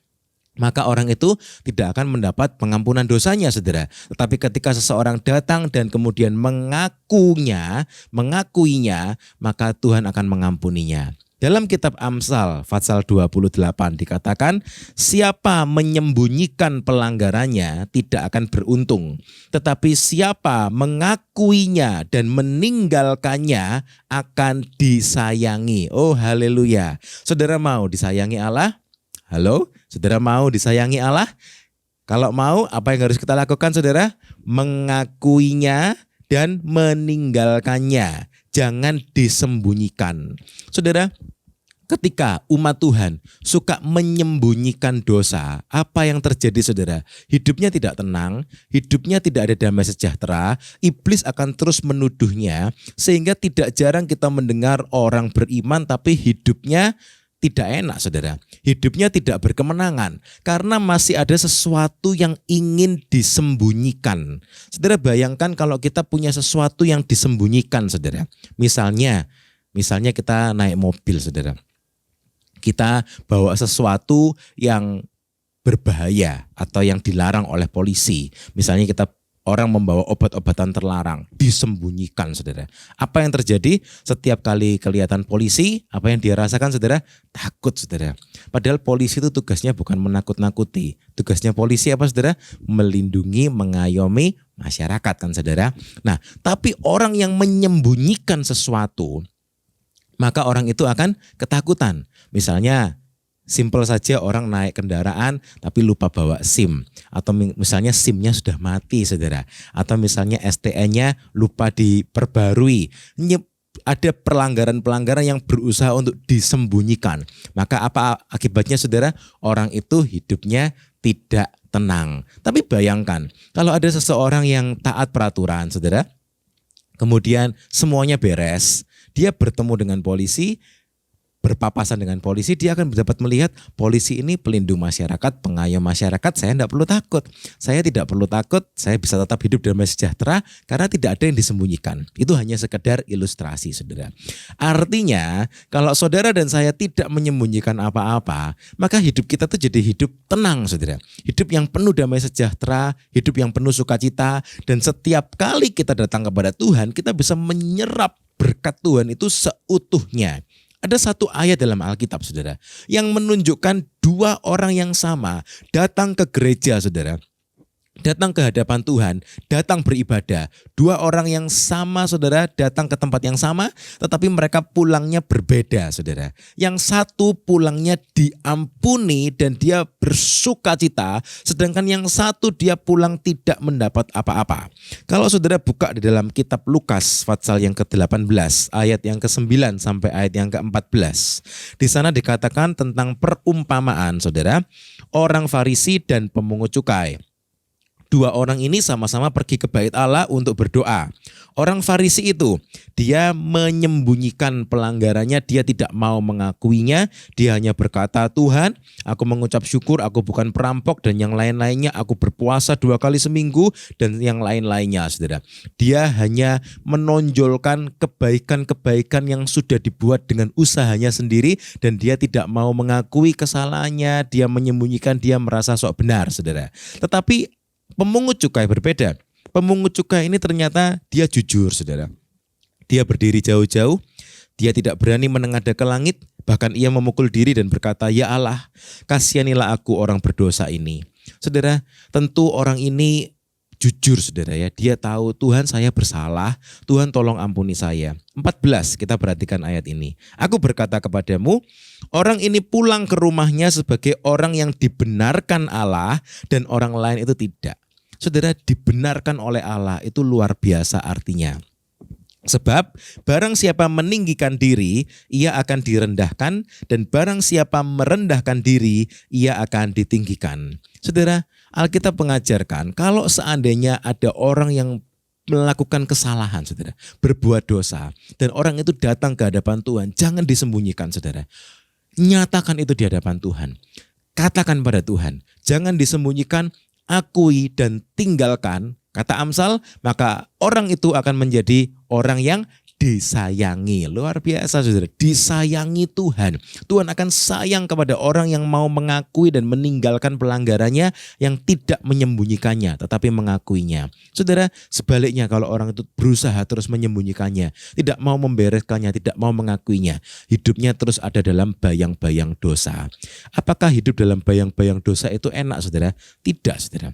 maka orang itu tidak akan mendapat pengampunan dosanya, saudara. Tetapi ketika seseorang datang dan kemudian mengakuinya, maka Tuhan akan mengampuninya. Dalam kitab Amsal pasal 28 dikatakan, siapa menyembunyikan pelanggarannya tidak akan beruntung. Tetapi siapa mengakuinya dan meninggalkannya akan disayangi. Oh haleluya. Saudara mau disayangi Allah? Halo, saudara mau disayangi Allah? Kalau mau, apa yang harus kita lakukan saudara? Mengakuinya dan meninggalkannya. Jangan disembunyikan. Saudara, ketika umat Tuhan suka menyembunyikan dosa, apa yang terjadi saudara? Hidupnya tidak tenang, hidupnya tidak ada damai sejahtera, iblis akan terus menuduhnya, sehingga tidak jarang kita mendengar orang beriman tapi hidupnya tidak enak saudara, hidupnya tidak berkemenangan karena masih ada sesuatu yang ingin disembunyikan. Saudara bayangkan kalau kita punya sesuatu yang disembunyikan saudara. Misalnya kita naik mobil saudara. Kita bawa sesuatu yang berbahaya atau yang dilarang oleh polisi. Misalnya orang membawa obat-obatan terlarang, disembunyikan saudara. Apa yang terjadi setiap kali kelihatan polisi, apa yang dia rasakan saudara? Takut saudara. Padahal polisi itu tugasnya bukan menakut-nakuti. Tugasnya polisi apa saudara? Melindungi, mengayomi masyarakat kan saudara. Nah, tapi orang yang menyembunyikan sesuatu, maka orang itu akan ketakutan. Misalnya, simpel saja orang naik kendaraan tapi lupa bawa SIM. Atau misalnya SIM-nya sudah mati saudara. Atau misalnya STN-nya lupa diperbarui. Ada pelanggaran-pelanggaran yang berusaha untuk disembunyikan. Maka apa akibatnya saudara? Orang itu hidupnya tidak tenang. Tapi bayangkan kalau ada seseorang yang taat peraturan saudara. Kemudian semuanya beres. Dia bertemu dengan polisi, berpapasan dengan polisi, dia akan dapat melihat polisi ini pelindung masyarakat, pengayom masyarakat, saya tidak perlu takut. Saya tidak perlu takut, saya bisa tetap hidup damai sejahtera karena tidak ada yang disembunyikan. Itu hanya sekedar ilustrasi saudara. Artinya kalau saudara dan saya tidak menyembunyikan apa-apa, maka hidup kita tuh jadi hidup tenang saudara. Hidup yang penuh damai sejahtera, hidup yang penuh sukacita, dan setiap kali kita datang kepada Tuhan, kita bisa menyerap berkat Tuhan itu seutuhnya. Ada satu ayat dalam Alkitab saudara yang menunjukkan dua orang yang sama datang ke gereja saudara. Datang ke hadapan Tuhan, datang beribadah. Dua orang yang sama saudara datang ke tempat yang sama, tetapi mereka pulangnya berbeda saudara. Yang satu pulangnya diampuni dan dia bersukacita, sedangkan yang satu dia pulang tidak mendapat apa-apa. Kalau saudara buka di dalam kitab Lukas pasal yang ke-18 ayat yang ke-9 sampai ayat yang ke-14. Di sana dikatakan tentang perumpamaan saudara, orang Farisi dan pemungut cukai. Dua orang ini sama-sama pergi ke bait Allah untuk berdoa. Orang Farisi itu, dia menyembunyikan pelanggarannya, dia tidak mau mengakuinya, dia hanya berkata, Tuhan, aku mengucap syukur, aku bukan perampok, dan yang lain-lainnya, aku berpuasa 2 kali seminggu, dan yang lain-lainnya, saudara. Dia hanya menonjolkan kebaikan-kebaikan yang sudah dibuat dengan usahanya sendiri, dan dia tidak mau mengakui kesalahannya, dia menyembunyikan, dia merasa sok benar, saudara. Tetapi pemungut cukai berbeda. Pemungut cukai ini ternyata dia jujur, saudara. Dia berdiri jauh-jauh, dia tidak berani menengadah ke langit, bahkan ia memukul diri dan berkata, ya Allah, kasihanilah aku orang berdosa ini. Saudara, tentu orang ini jujur, saudara ya. Dia tahu, Tuhan saya bersalah, Tuhan tolong ampuni saya. 14, kita perhatikan ayat ini. Aku berkata kepadamu, orang ini pulang ke rumahnya sebagai orang yang dibenarkan Allah dan orang lain itu tidak. Saudara, dibenarkan oleh Allah itu luar biasa artinya. Sebab barang siapa meninggikan diri, ia akan direndahkan, dan barang siapa merendahkan diri, ia akan ditinggikan. Saudara, Alkitab mengajarkan kalau seandainya ada orang yang melakukan kesalahan, saudara, berbuat dosa, dan orang itu datang ke hadapan Tuhan, jangan disembunyikan, saudara. Nyatakan itu di hadapan Tuhan. Katakan pada Tuhan, jangan disembunyikan, akui dan tinggalkan, kata Amsal, maka orang itu akan menjadi orang yang disayangi. Luar biasa, saudara, disayangi Tuhan. Tuhan akan sayang kepada orang yang mau mengakui dan meninggalkan pelanggarannya, yang tidak menyembunyikannya tetapi mengakuinya. Saudara, sebaliknya kalau orang itu berusaha terus menyembunyikannya, tidak mau membereskannya, tidak mau mengakuinya, hidupnya terus ada dalam bayang-bayang dosa. Apakah hidup dalam bayang-bayang dosa itu enak, saudara? Tidak, saudara.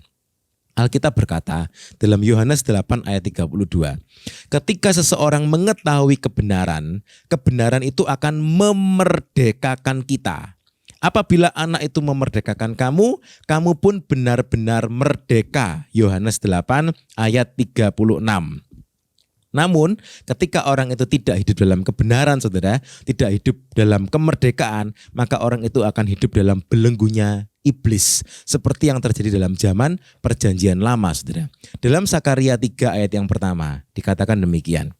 Alkitab berkata dalam Yohanes 8 ayat 32, ketika seseorang mengetahui kebenaran, kebenaran itu akan memerdekakan kita. Apabila anak itu memerdekakan kamu, kamu pun benar-benar merdeka. Yohanes 8 ayat 36. Namun ketika orang itu tidak hidup dalam kebenaran, saudara, tidak hidup dalam kemerdekaan, maka orang itu akan hidup dalam belenggunya iblis, seperti yang terjadi dalam zaman perjanjian lama, saudara. Dalam Sakaria 3 ayat yang pertama dikatakan demikian.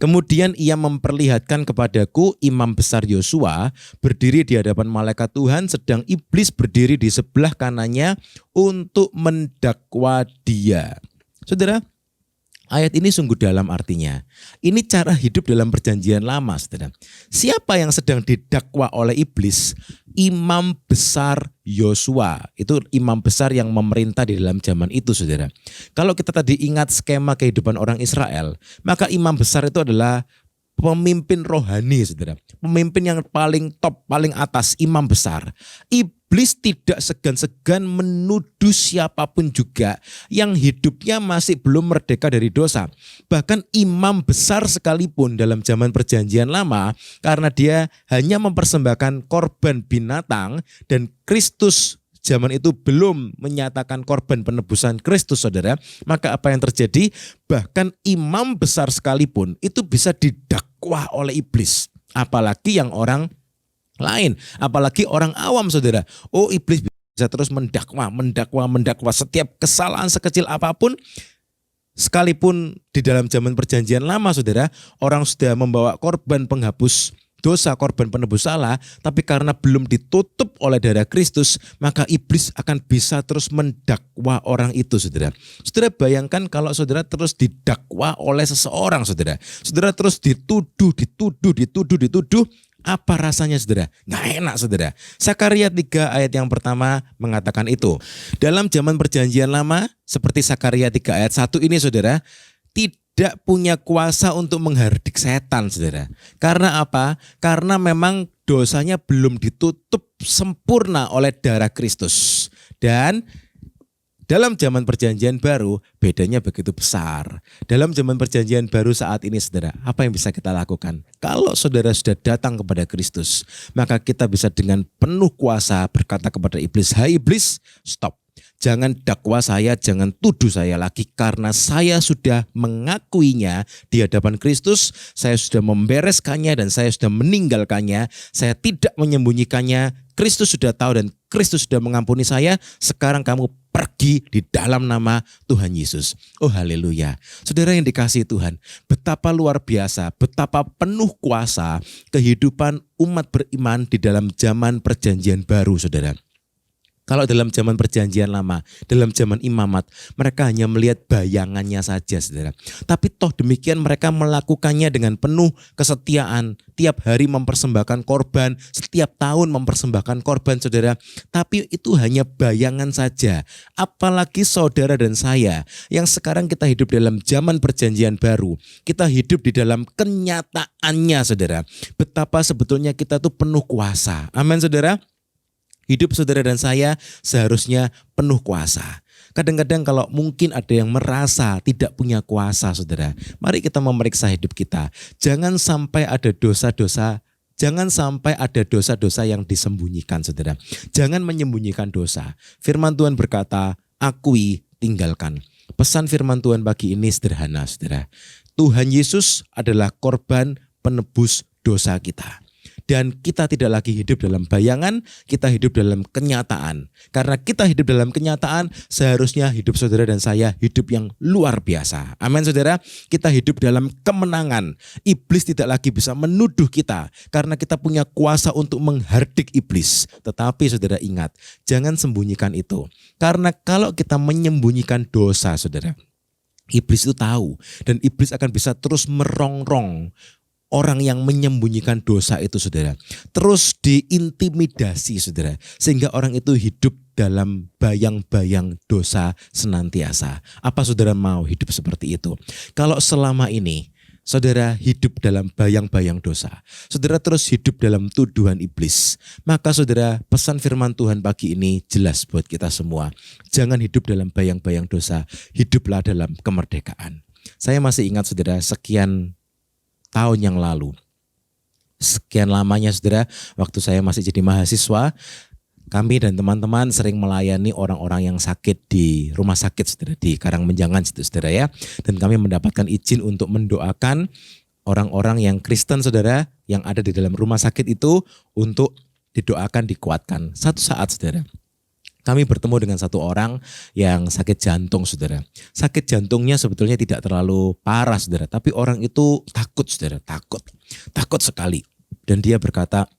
Kemudian ia memperlihatkan kepadaku imam besar Yosua berdiri di hadapan malaikat Tuhan, sedang iblis berdiri di sebelah kanannya untuk mendakwa dia. Saudara, ayat ini sungguh dalam artinya. Ini cara hidup dalam perjanjian lama, saudara. Siapa yang sedang didakwa oleh iblis? Imam besar Yosua. Itu imam besar yang memerintah di dalam zaman itu, saudara. Kalau kita tadi ingat skema kehidupan orang Israel, maka imam besar itu adalah pemimpin rohani, saudara. Pemimpin yang paling top, paling atas, imam besar. Iblis tidak segan-segan menuduh siapapun juga yang hidupnya masih belum merdeka dari dosa. Bahkan imam besar sekalipun dalam zaman perjanjian lama, karena dia hanya mempersembahkan korban binatang dan Kristus zaman itu belum menyatakan korban penebusan Kristus, saudara, maka apa yang terjadi? Bahkan imam besar sekalipun itu bisa didakwa oleh iblis. Apalagi yang orang lain, apalagi orang awam, saudara. Oh, iblis bisa terus mendakwa setiap kesalahan sekecil apapun. Sekalipun di dalam zaman perjanjian lama, saudara, orang sudah membawa korban penghapus dosa, korban penebus salah, tapi karena belum ditutup oleh darah Kristus, maka iblis akan bisa terus mendakwa orang itu, saudara. Saudara bayangkan kalau saudara terus didakwa oleh seseorang, saudara. Saudara terus dituduh. Apa rasanya, saudara? Nggak enak, saudara. Sakaria 3 ayat yang pertama mengatakan itu. Dalam zaman perjanjian lama, seperti Sakaria 3 ayat 1 ini, saudara, tidak punya kuasa untuk menghardik setan, saudara. Karena apa? Karena memang dosanya belum ditutup sempurna oleh darah Kristus. Dan dalam zaman perjanjian baru bedanya begitu besar. Dalam zaman perjanjian baru saat ini, saudara, apa yang bisa kita lakukan? Kalau saudara sudah datang kepada Kristus, maka kita bisa dengan penuh kuasa berkata kepada iblis, hai iblis, stop. Jangan dakwa saya, jangan tuduh saya lagi, karena saya sudah mengakuinya di hadapan Kristus, saya sudah membereskannya dan saya sudah meninggalkannya, saya tidak menyembunyikannya, Kristus sudah tahu dan Kristus sudah mengampuni saya, sekarang kamu pergi di dalam nama Tuhan Yesus. Oh haleluya. Saudara yang dikasihi Tuhan, betapa luar biasa, betapa penuh kuasa kehidupan umat beriman di dalam zaman perjanjian baru, saudara. Kalau dalam zaman perjanjian lama, dalam zaman imamat, mereka hanya melihat bayangannya saja, saudara. Tapi toh demikian mereka melakukannya dengan penuh kesetiaan. Tiap hari mempersembahkan korban, setiap tahun mempersembahkan korban, saudara. Tapi itu hanya bayangan saja. Apalagi saudara dan saya yang sekarang kita hidup dalam zaman perjanjian baru. Kita hidup di dalam kenyataannya, saudara. Betapa sebetulnya kita tuh penuh kuasa. Amin, saudara. Hidup saudara dan saya seharusnya penuh kuasa. Kadang-kadang kalau mungkin ada yang merasa tidak punya kuasa, saudara, mari kita memeriksa hidup kita. Jangan sampai ada dosa-dosa yang disembunyikan, saudara. Jangan menyembunyikan dosa. Firman Tuhan berkata, akui, tinggalkan. Pesan firman Tuhan pagi ini sederhana, saudara. Tuhan Yesus adalah korban penebus dosa kita. Dan kita tidak lagi hidup dalam bayangan, kita hidup dalam kenyataan. Karena kita hidup dalam kenyataan, seharusnya hidup saudara dan saya hidup yang luar biasa. Amin, saudara. Kita hidup dalam kemenangan. Iblis tidak lagi bisa menuduh kita karena kita punya kuasa untuk menghardik iblis. Tetapi saudara ingat, jangan sembunyikan itu. Karena kalau kita menyembunyikan dosa, saudara, iblis itu tahu dan iblis akan bisa terus merongrong orang yang menyembunyikan dosa itu, saudara. Terus diintimidasi, saudara. Sehingga orang itu hidup dalam bayang-bayang dosa senantiasa. Apa saudara mau hidup seperti itu? Kalau selama ini saudara hidup dalam bayang-bayang dosa, saudara terus hidup dalam tuduhan iblis, maka saudara, pesan firman Tuhan pagi ini jelas buat kita semua. Jangan hidup dalam bayang-bayang dosa, hiduplah dalam kemerdekaan. Saya masih ingat, saudara, sekian tahun yang lalu, sekian lamanya, saudara, waktu saya masih jadi mahasiswa, kami dan teman-teman sering melayani orang-orang yang sakit di rumah sakit, saudara, di Karangmenjangan situ, saudara, ya. Dan kami mendapatkan izin untuk mendoakan orang-orang yang Kristen, saudara, yang ada di dalam rumah sakit itu untuk didoakan, dikuatkan. Satu saat, saudara, kami bertemu dengan satu orang yang sakit jantung, saudara. Sakit jantungnya sebetulnya tidak terlalu parah, saudara. Tapi orang itu takut, saudara. Takut sekali. Dan dia berkata,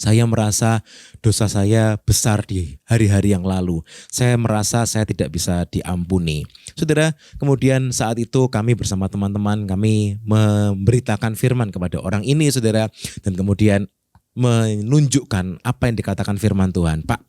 saya merasa dosa saya besar di hari-hari yang lalu. Saya merasa saya tidak bisa diampuni. Saudara, kemudian saat itu kami bersama teman-teman, kami memberitakan firman kepada orang ini, saudara. Dan kemudian menunjukkan apa yang dikatakan firman Tuhan. Pak,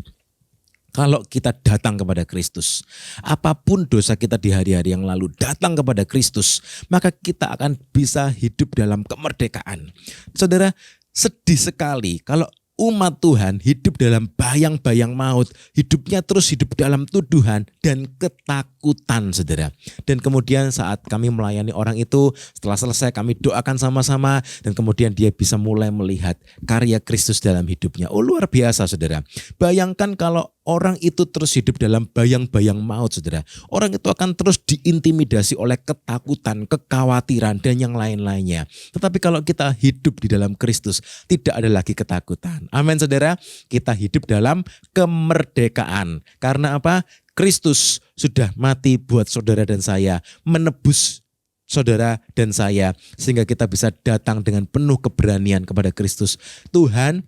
kalau kita datang kepada Kristus, apapun dosa kita di hari-hari yang lalu, datang kepada Kristus, maka kita akan bisa hidup dalam kemerdekaan. Saudara, sedih sekali kalau umat Tuhan hidup dalam bayang-bayang maut, hidupnya terus hidup dalam tuduhan dan ketakutan, saudara. Dan kemudian saat kami melayani orang itu, setelah selesai kami doakan sama-sama dan kemudian dia bisa mulai melihat karya Kristus dalam hidupnya. Oh, luar biasa, saudara. Bayangkan kalau orang itu terus hidup dalam bayang-bayang maut, saudara. Orang itu akan terus diintimidasi oleh ketakutan, kekhawatiran, dan yang lain-lainnya. Tetapi kalau kita hidup di dalam Kristus, tidak ada lagi ketakutan. Amin, saudara. Kita hidup dalam kemerdekaan. Karena apa? Kristus sudah mati buat saudara dan saya, menebus saudara dan saya, sehingga kita bisa datang dengan penuh keberanian kepada Kristus. Tuhan,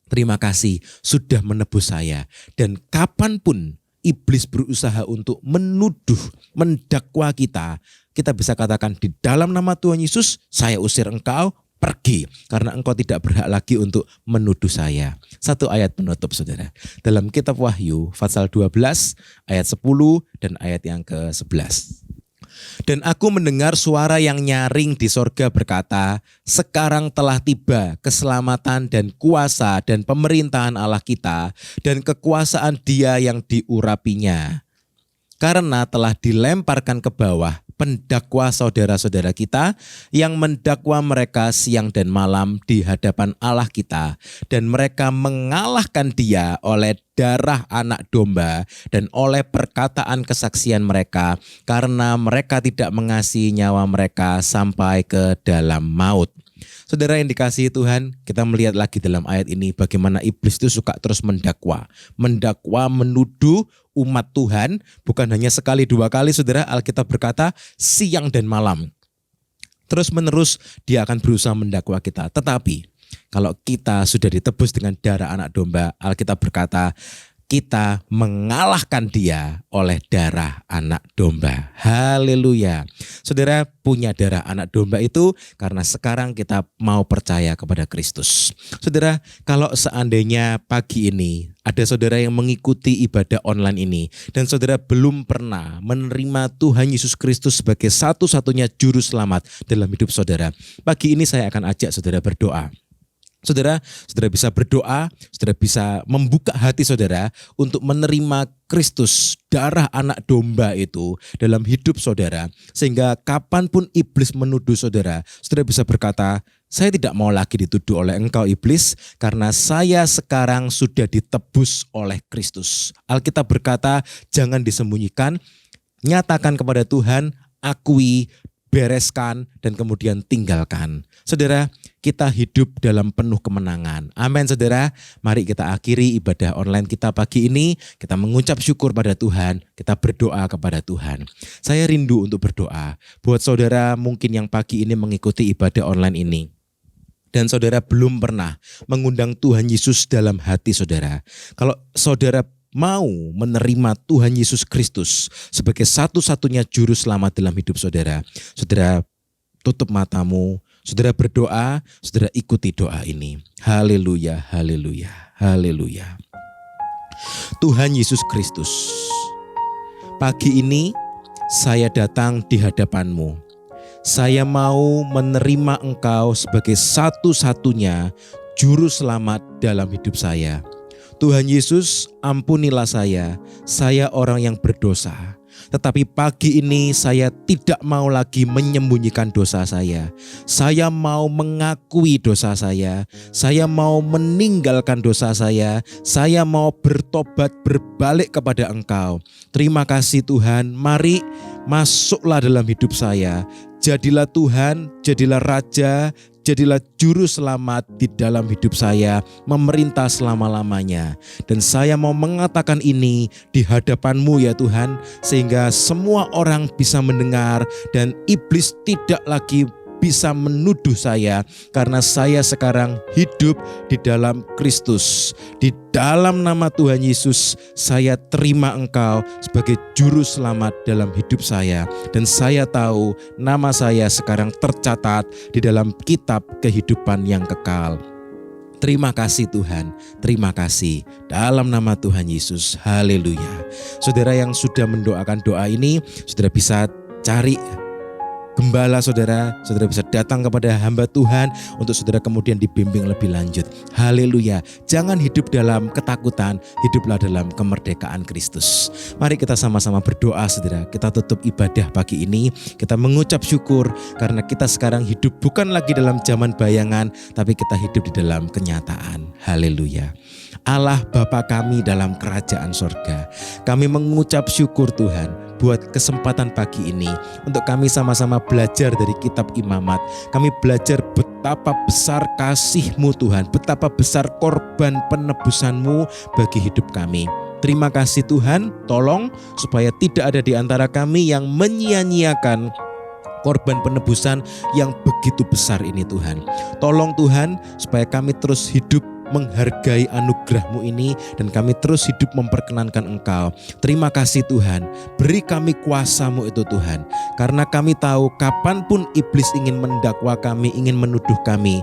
terima kasih sudah menebus saya. Dan kapanpun iblis berusaha untuk menuduh, mendakwa kita, kita bisa katakan di dalam nama Tuhan Yesus, saya usir engkau, pergi. Karena engkau tidak berhak lagi untuk menuduh saya. Satu ayat penutup, saudara. Dalam kitab Wahyu, pasal 12, ayat 10 dan ayat yang ke-11. Dan aku mendengar suara yang nyaring di sorga berkata, sekarang telah tiba keselamatan dan kuasa dan pemerintahan Allah kita dan kekuasaan Dia yang diurapinya. Karena telah dilemparkan ke bawah pendakwa saudara-saudara kita yang mendakwa mereka siang dan malam di hadapan Allah kita. Dan mereka mengalahkan Dia oleh darah anak domba dan oleh perkataan kesaksian mereka, karena mereka tidak mengasihi nyawa mereka sampai ke dalam maut. Saudara yang dikasihi Tuhan, kita melihat lagi dalam ayat ini bagaimana iblis itu suka terus mendakwa, menuduh umat Tuhan, bukan hanya sekali dua kali saudara, Alkitab berkata siang dan malam. Terus menerus dia akan berusaha mendakwa kita. Tetapi kalau kita sudah ditebus dengan darah anak domba, Alkitab berkata kita mengalahkan dia oleh darah anak domba. Haleluya. Saudara punya darah anak domba itu karena sekarang kita mau percaya kepada Kristus. Saudara, kalau seandainya pagi ini ada saudara yang mengikuti ibadah online ini dan saudara belum pernah menerima Tuhan Yesus Kristus sebagai satu-satunya juru selamat dalam hidup saudara, pagi ini saya akan ajak saudara berdoa. Saudara bisa berdoa, saudara bisa membuka hati saudara untuk menerima Kristus, darah anak domba itu dalam hidup saudara. Sehingga kapanpun iblis menuduh saudara, saudara bisa berkata, saya tidak mau lagi dituduh oleh engkau iblis, karena saya sekarang sudah ditebus oleh Kristus. Alkitab berkata, jangan disembunyikan, nyatakan kepada Tuhan, akui, bereskan, dan kemudian tinggalkan. Saudara, kita hidup dalam penuh kemenangan. Amin saudara. Mari kita akhiri ibadah online kita pagi ini. Kita mengucap syukur pada Tuhan. Kita berdoa kepada Tuhan. Saya rindu untuk berdoa. Buat saudara mungkin yang pagi ini mengikuti ibadah online ini. Dan saudara belum pernah mengundang Tuhan Yesus dalam hati saudara. Kalau saudara mau menerima Tuhan Yesus Kristus sebagai satu-satunya juru selamat dalam hidup saudara, saudara tutup matamu, saudara berdoa, saudara ikuti doa ini. Haleluya, haleluya, haleluya. Tuhan Yesus Kristus, pagi ini saya datang di hadapan-Mu. Saya mau menerima Engkau sebagai satu-satunya juru selamat dalam hidup saya. Tuhan Yesus, ampunilah saya orang yang berdosa. Tetapi pagi ini saya tidak mau lagi menyembunyikan dosa saya. Saya mau mengakui dosa saya mau meninggalkan dosa saya mau bertobat berbalik kepada Engkau. Terima kasih Tuhan, mari masuklah dalam hidup saya. Jadilah Tuhan, jadilah Raja, jadilah juru selamat di dalam hidup saya, memerintah selama-lamanya. Dan saya mau mengatakan ini di hadapan-Mu ya Tuhan, sehingga semua orang bisa mendengar dan iblis tidak lagi bisa menuduh saya, karena saya sekarang hidup di dalam Kristus. Di dalam nama Tuhan Yesus, saya terima Engkau sebagai juru selamat dalam hidup saya. Dan saya tahu nama saya sekarang tercatat di dalam kitab kehidupan yang kekal. Terima kasih Tuhan, terima kasih dalam nama Tuhan Yesus. Haleluya. Saudara yang sudah mendoakan doa ini, saudara bisa cari gembala saudara bisa datang kepada hamba Tuhan untuk saudara kemudian dibimbing lebih lanjut. Haleluya. Jangan hidup dalam ketakutan, hiduplah dalam kemerdekaan Kristus. Mari kita sama-sama berdoa saudara. Kita tutup ibadah pagi ini. Kita mengucap syukur karena kita sekarang hidup bukan lagi dalam zaman bayangan, tapi kita hidup di dalam kenyataan. Haleluya. Allah Bapa kami dalam kerajaan sorga, kami mengucap syukur Tuhan buat kesempatan pagi ini untuk kami sama-sama belajar dari kitab Imamat. Kami belajar betapa besar kasih-Mu Tuhan, betapa besar korban penebusan-Mu bagi hidup kami. Terima kasih Tuhan, tolong supaya tidak ada di antara kami yang menyia-nyiakan korban penebusan yang begitu besar ini Tuhan. Tolong Tuhan supaya kami terus hidup menghargai anugerah-Mu ini dan kami terus hidup memperkenankan Engkau. Terima kasih Tuhan, beri kami kuasa-Mu itu Tuhan, karena kami tahu kapanpun iblis ingin mendakwa kami, ingin menuduh kami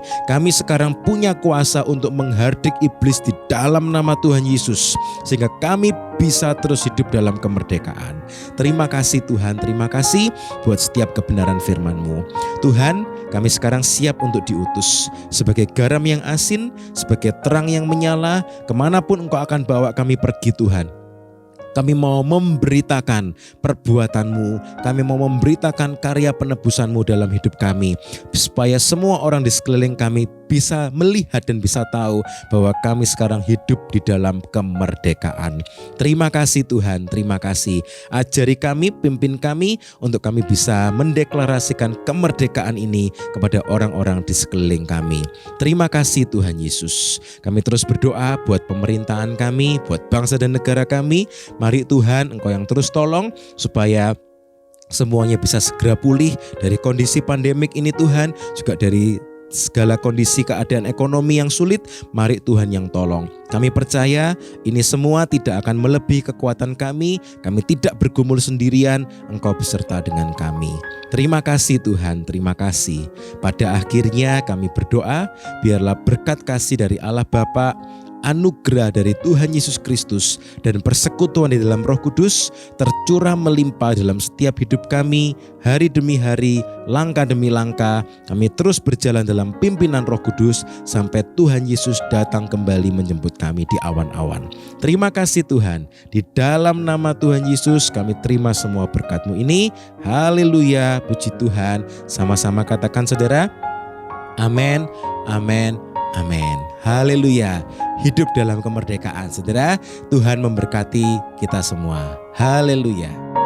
sekarang punya kuasa untuk menghardik iblis di dalam nama Tuhan Yesus, sehingga kami bisa terus hidup dalam kemerdekaan. Terima kasih Tuhan, terima kasih buat setiap kebenaran firman-Mu. Tuhan, kami sekarang siap untuk diutus sebagai garam yang asin, sebagai terang yang menyala, kemanapun Engkau akan bawa kami pergi Tuhan. Kami mau memberitakan perbuatan-Mu, kami mau memberitakan karya penebusan-Mu dalam hidup kami, supaya semua orang di sekeliling kami bisa melihat dan bisa tahu bahwa kami sekarang hidup di dalam kemerdekaan. Terima kasih Tuhan, terima kasih. Ajari kami, pimpin kami untuk kami bisa mendeklarasikan kemerdekaan ini kepada orang-orang di sekeliling kami. Terima kasih Tuhan Yesus. Kami terus berdoa buat pemerintahan kami, buat bangsa dan negara kami. Mari Tuhan, Engkau yang terus tolong supaya semuanya bisa segera pulih dari kondisi pandemik ini Tuhan, juga dari segala kondisi keadaan ekonomi yang sulit. Mari Tuhan yang tolong. Kami percaya ini semua tidak akan melebihi kekuatan kami. Kami tidak bergumul sendirian, Engkau beserta dengan kami. Terima kasih Tuhan, terima kasih. Pada akhirnya kami berdoa, biarlah berkat kasih dari Allah Bapa, anugerah dari Tuhan Yesus Kristus, dan persekutuan di dalam Roh Kudus tercurah melimpah dalam setiap hidup kami. Hari demi hari, langkah demi langkah, kami terus berjalan dalam pimpinan Roh Kudus sampai Tuhan Yesus datang kembali menjemput kami di awan-awan. Terima kasih Tuhan. Di dalam nama Tuhan Yesus kami terima semua berkat-Mu ini. Haleluya, puji Tuhan. Sama-sama katakan saudara, amin, amin, amin. Haleluya. Hidup dalam kemerdekaan saudara. Tuhan memberkati kita semua. Haleluya.